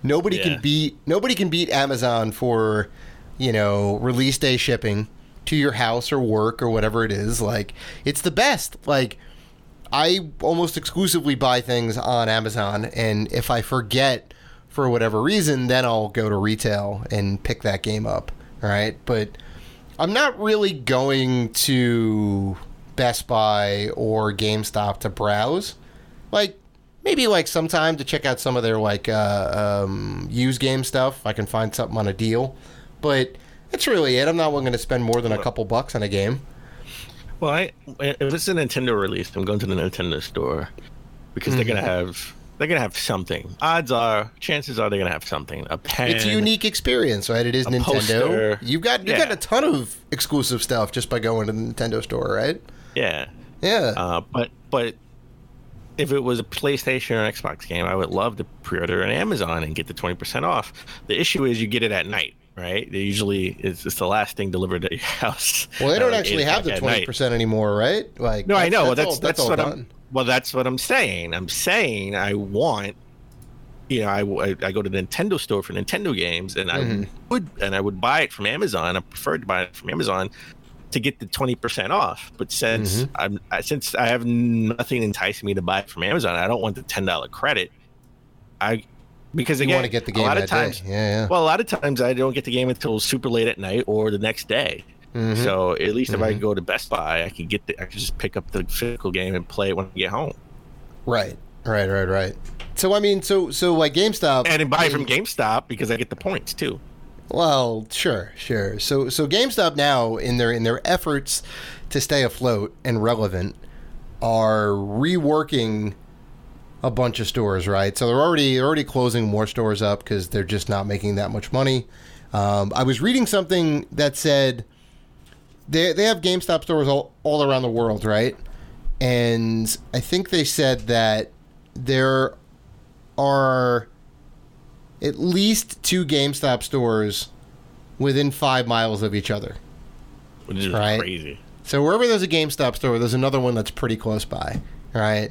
nobody can beat Amazon for, release day shipping to your house or work or whatever it is. Like, it's the best. Like, I almost exclusively buy things on Amazon, and if I forget for whatever reason, then I'll go to retail and pick that game up, all right? But I'm not really going to Best Buy or GameStop to browse. Like, maybe like sometime to check out some of their like used game stuff. I can find something on a deal, but that's really it. I'm not going to spend more than a couple bucks on a game. Well, if it's a Nintendo release, I'm going to the Nintendo store because they're gonna have something. Chances are they're gonna have something. A pen. It's a unique experience, right? It is Nintendo. Poster. You've got a ton of exclusive stuff just by going to the Nintendo store, right? Yeah. Yeah. But if it was a PlayStation or Xbox game, I would love to pre-order on Amazon and get the 20% off. The issue is you get it at night, right? They usually it's the last thing delivered at your house. Well, they don't actually have the 20% anymore, right? Like, no, I know. That's all what done. That's what I'm saying. I'm saying I want, I go to the Nintendo store for Nintendo games, and I would buy it from Amazon. I prefer to buy it from Amazon to get the 20% off. But since I have nothing enticing me to buy it from Amazon, I don't want the $10 credit. Because again, you want to get the game a lot that of times, day. Yeah. Well, a lot of times I don't get the game until super late at night or the next day. So at least if I go to Best Buy, I can just pick up the physical game and play it when I get home. Right. So I mean, so like GameStop, and then buy from GameStop because I get the points too. Well, sure. So GameStop now in their efforts to stay afloat and relevant are reworking a bunch of stores, right? So they're already closing more stores up because they're just not making that much money. I was reading something that said they have GameStop stores all around the world, right? And I think they said that there are at least 2 GameStop stores within 5 miles of each other. Which is crazy. So wherever there's a GameStop store, there's another one that's pretty close by, right?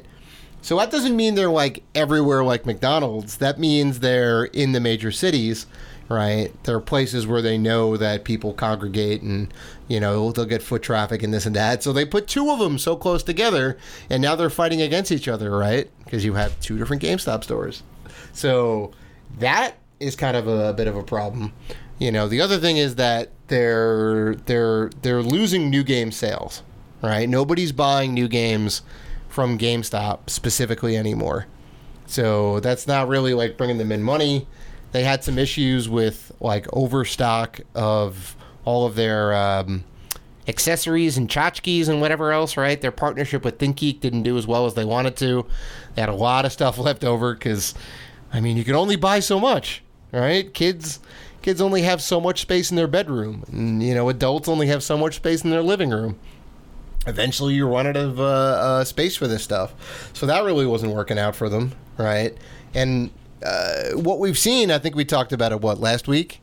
So that doesn't mean they're like everywhere like McDonald's. That means they're in the major cities, right? There are places where they know that people congregate and, they'll get foot traffic and this and that. So they put 2 of them so close together, and now they're fighting against each other, right? Because you have 2 different GameStop stores. So that is kind of a bit of a problem. The other thing is that they're losing new game sales, right? Nobody's buying new games from GameStop specifically anymore. So that's not really like bringing them in money. They had some issues with like overstock of all of their accessories and tchotchkes and whatever else, right? Their partnership with ThinkGeek didn't do as well as they wanted to. They had a lot of stuff left over because, you can only buy so much, right? Kids only have so much space in their bedroom, and adults only have so much space in their living room. Eventually, you run out of space for this stuff, so that really wasn't working out for them, right? And what we've seen, I think we talked about it last week,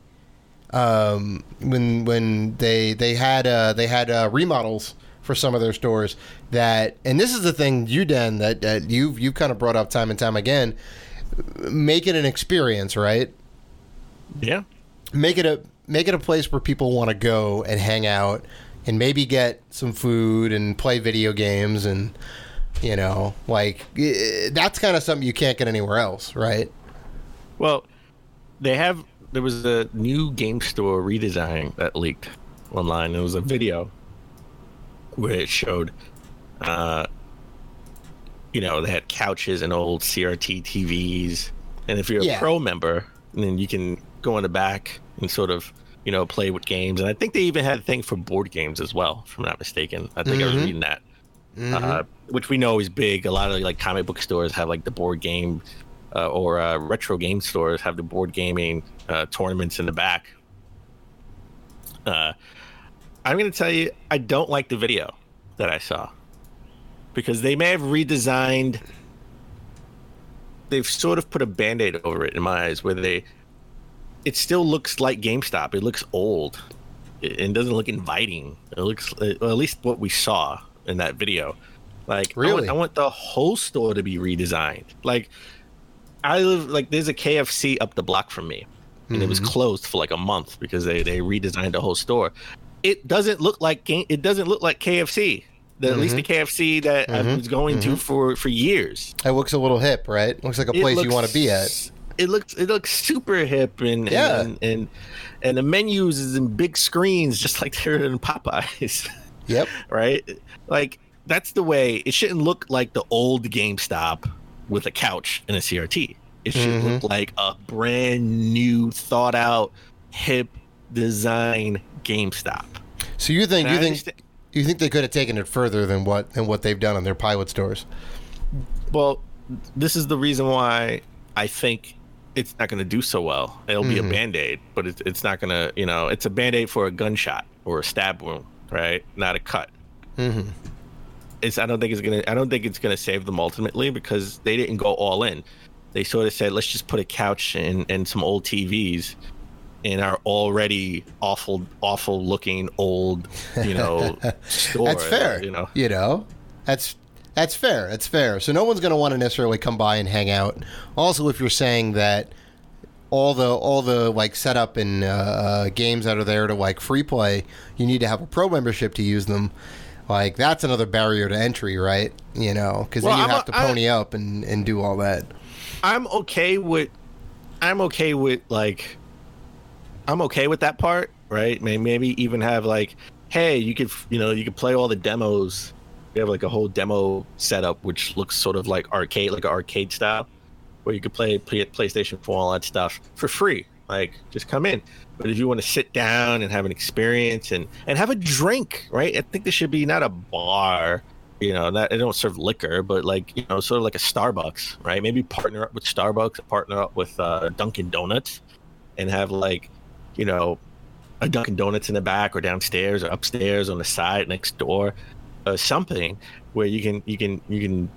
when they had remodels for some of their stores that, and this is the thing, Dan, that you've kind of brought up time and time again, make it an experience, right? Yeah. Make it make it a place where people want to go and hang out and maybe get some food and play video games and, you know, like, that's kind of something you can't get anywhere else, right? Well, there was a new game store redesign that leaked online. It was a video where it showed, you know, they had couches and old CRT TVs. And if you're a pro member, then you can go in the back and sort of, you know, play with games. And I think they even had a thing for board games as well, if I'm not mistaken. I think I was reading that, which we know is big. A lot of like comic book stores have like the board game or retro game stores have the board gaming tournaments in the back. I'm going to tell you, I don't like the video that I saw because they may have redesigned. They've sort of put a Band-Aid over it in my eyes where it still looks like GameStop. It looks old. It doesn't look inviting. It looks, well, at least what we saw in that video. Like, really? I want the whole store to be redesigned. Like, I live, like, there's a KFC up the block from me, and it was closed for like a month because they redesigned the whole store. It doesn't look like KFC. At least the KFC that I was going to for years. It looks a little hip, right? Looks like a place you want to be at. It looks super hip and the menus is in big screens just like they're in Popeyes. Yep. Right? Like, that's the way. It shouldn't look like the old GameStop with a couch and a CRT. It should look like a brand new, thought out, hip design GameStop. So you think they could have taken it further than what they've done on their pilot stores? Well, this is the reason why I think it's not going to do so well. It'll be a Band-Aid, but it's not going to, you know, it's a Band-Aid for a gunshot or a stab wound, right? Not a cut. I don't think it's gonna save them ultimately because they didn't go all in. They sort of said, let's just put a couch and some old TVs in our already awful looking old, you know, store. That's fair. You know, that's fair. It's fair. So no one's gonna want to necessarily come by and hang out. Also, if you're saying that all the like setup and games that are there to like free play, you need to have a pro membership to use them. Like, that's another barrier to entry, right? You know, because then you have to pony up and do all that. I'm okay with that part, right? Maybe even have like, hey, you could play all the demos. We have like a whole demo setup, which looks sort of like arcade style, where you could play PlayStation 4, all that stuff for free. Like, just come in. But if you want to sit down and have an experience and have a drink, right? I think there should be not a bar, you know, that they don't serve liquor, but like, you know, sort of like a Starbucks, right? Maybe partner up with Starbucks, partner up with Dunkin' Donuts, and have like, you know, a Dunkin' Donuts in the back or downstairs or upstairs on the side next door, something where you can, you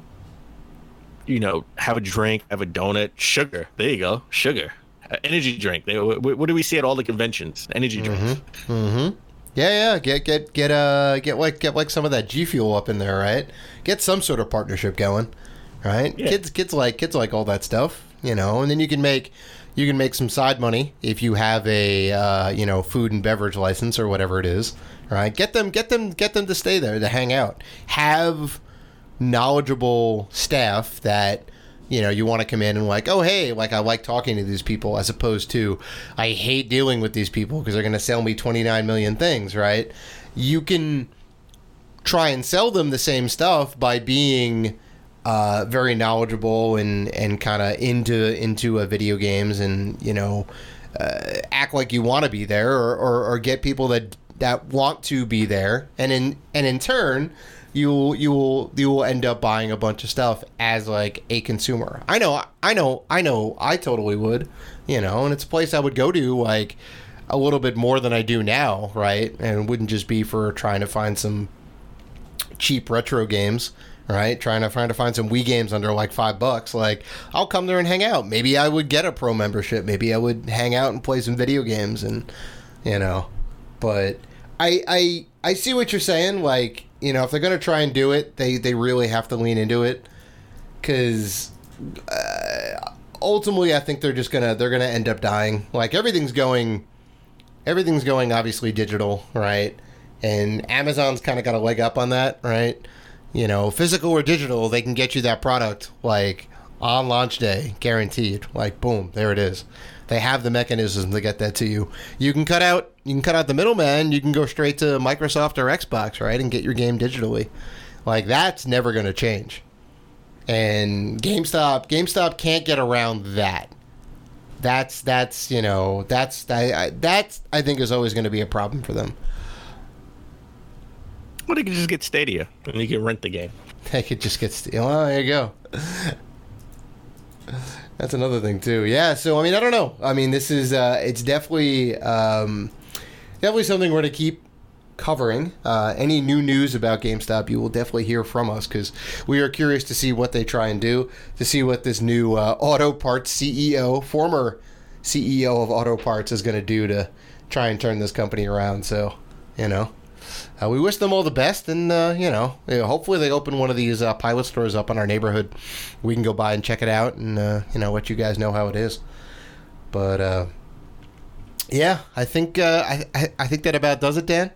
know, have a drink, have a donut, sugar. There you go, sugar. Energy drink. What do we see at all the conventions? Energy drinks. Yeah. Get like some of that G Fuel up in there, right? Get some sort of partnership going, right? Yeah. Kids like all that stuff, you know. And then you can make some side money if you have a you know, food and beverage license or whatever it is, right? Get them to stay there, to hang out. Have knowledgeable staff that, you know, you want to come in and like, oh, hey, like, I like talking to these people, as opposed to, I hate dealing with these people because they're going to sell me 29 million things, right? You can try and sell them the same stuff by being very knowledgeable and kind of into video games, and, you know, act like you want to be there, or get people that want to be there, and in turn, you will end up buying a bunch of stuff as like a consumer. I know I totally would, you know, and it's a place I would go to like a little bit more than I do now, right? And it wouldn't just be for trying to find some cheap retro games, right? Trying to find some Wii games under like $5. Like, I'll come there and hang out. Maybe I would get a pro membership. Maybe I would hang out and play some video games, and, you know, but I see what you're saying. Like, you know, if they're going to try and do it, they really have to lean into it, because ultimately I think they're going to end up dying. Like, everything's going everything's going obviously digital, right? And Amazon's kind of got a leg up on that, right? You know, physical or digital, they can get you that product like on launch day, guaranteed. Like, boom, there it is. They have the mechanism to get that to you. You can cut out the middleman. You can go straight to Microsoft or Xbox, right, and get your game digitally. Like, that's never going to change. And GameStop can't get around that. That's I think is always going to be a problem for them. Well, they can just get Stadia and you can rent the game. They could just get well, there you go. That's another thing too. Yeah, so I mean, I don't know. I mean, this is it's definitely something we're to keep covering. Any new news about GameStop, you will definitely hear from us because we are curious to see what they try and do, to see what this new auto parts former CEO of auto parts is going to do to try and turn this company around. So, you know, we wish them all the best, and hopefully they open one of these pilot stores up in our neighborhood. We can go by and check it out and let you guys know how it is. But yeah, I think that about does it, Dan.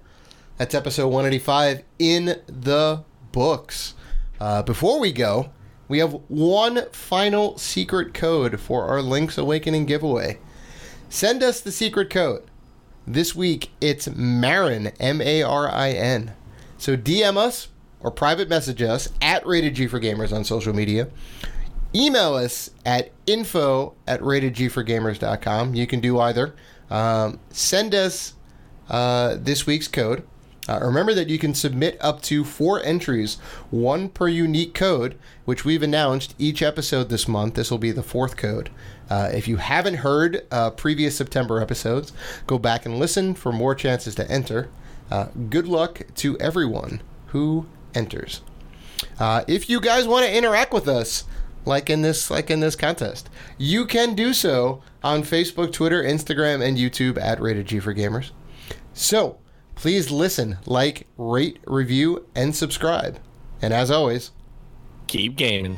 That's episode 185 in the books. Before we go, we have one final secret code for our Link's Awakening giveaway. Send us the secret code. This week, it's Marin, M-A-R-I-N. So DM us or private message us at Rated G for Gamers on social media. Email us at info@ratedgforgamers.com. You can do either. Send us this week's code. Remember that you can submit up to 4 entries, 1 per unique code, which we've announced each episode this month. This will be the 4th code. If you haven't heard previous September episodes, go back and listen for more chances to enter. Good luck to everyone who enters. If you guys want to interact with us, like in this contest, you can do so on Facebook, Twitter, Instagram, and YouTube at Rated G for Gamers. So please listen, like, rate, review, and subscribe. And as always, keep gaming.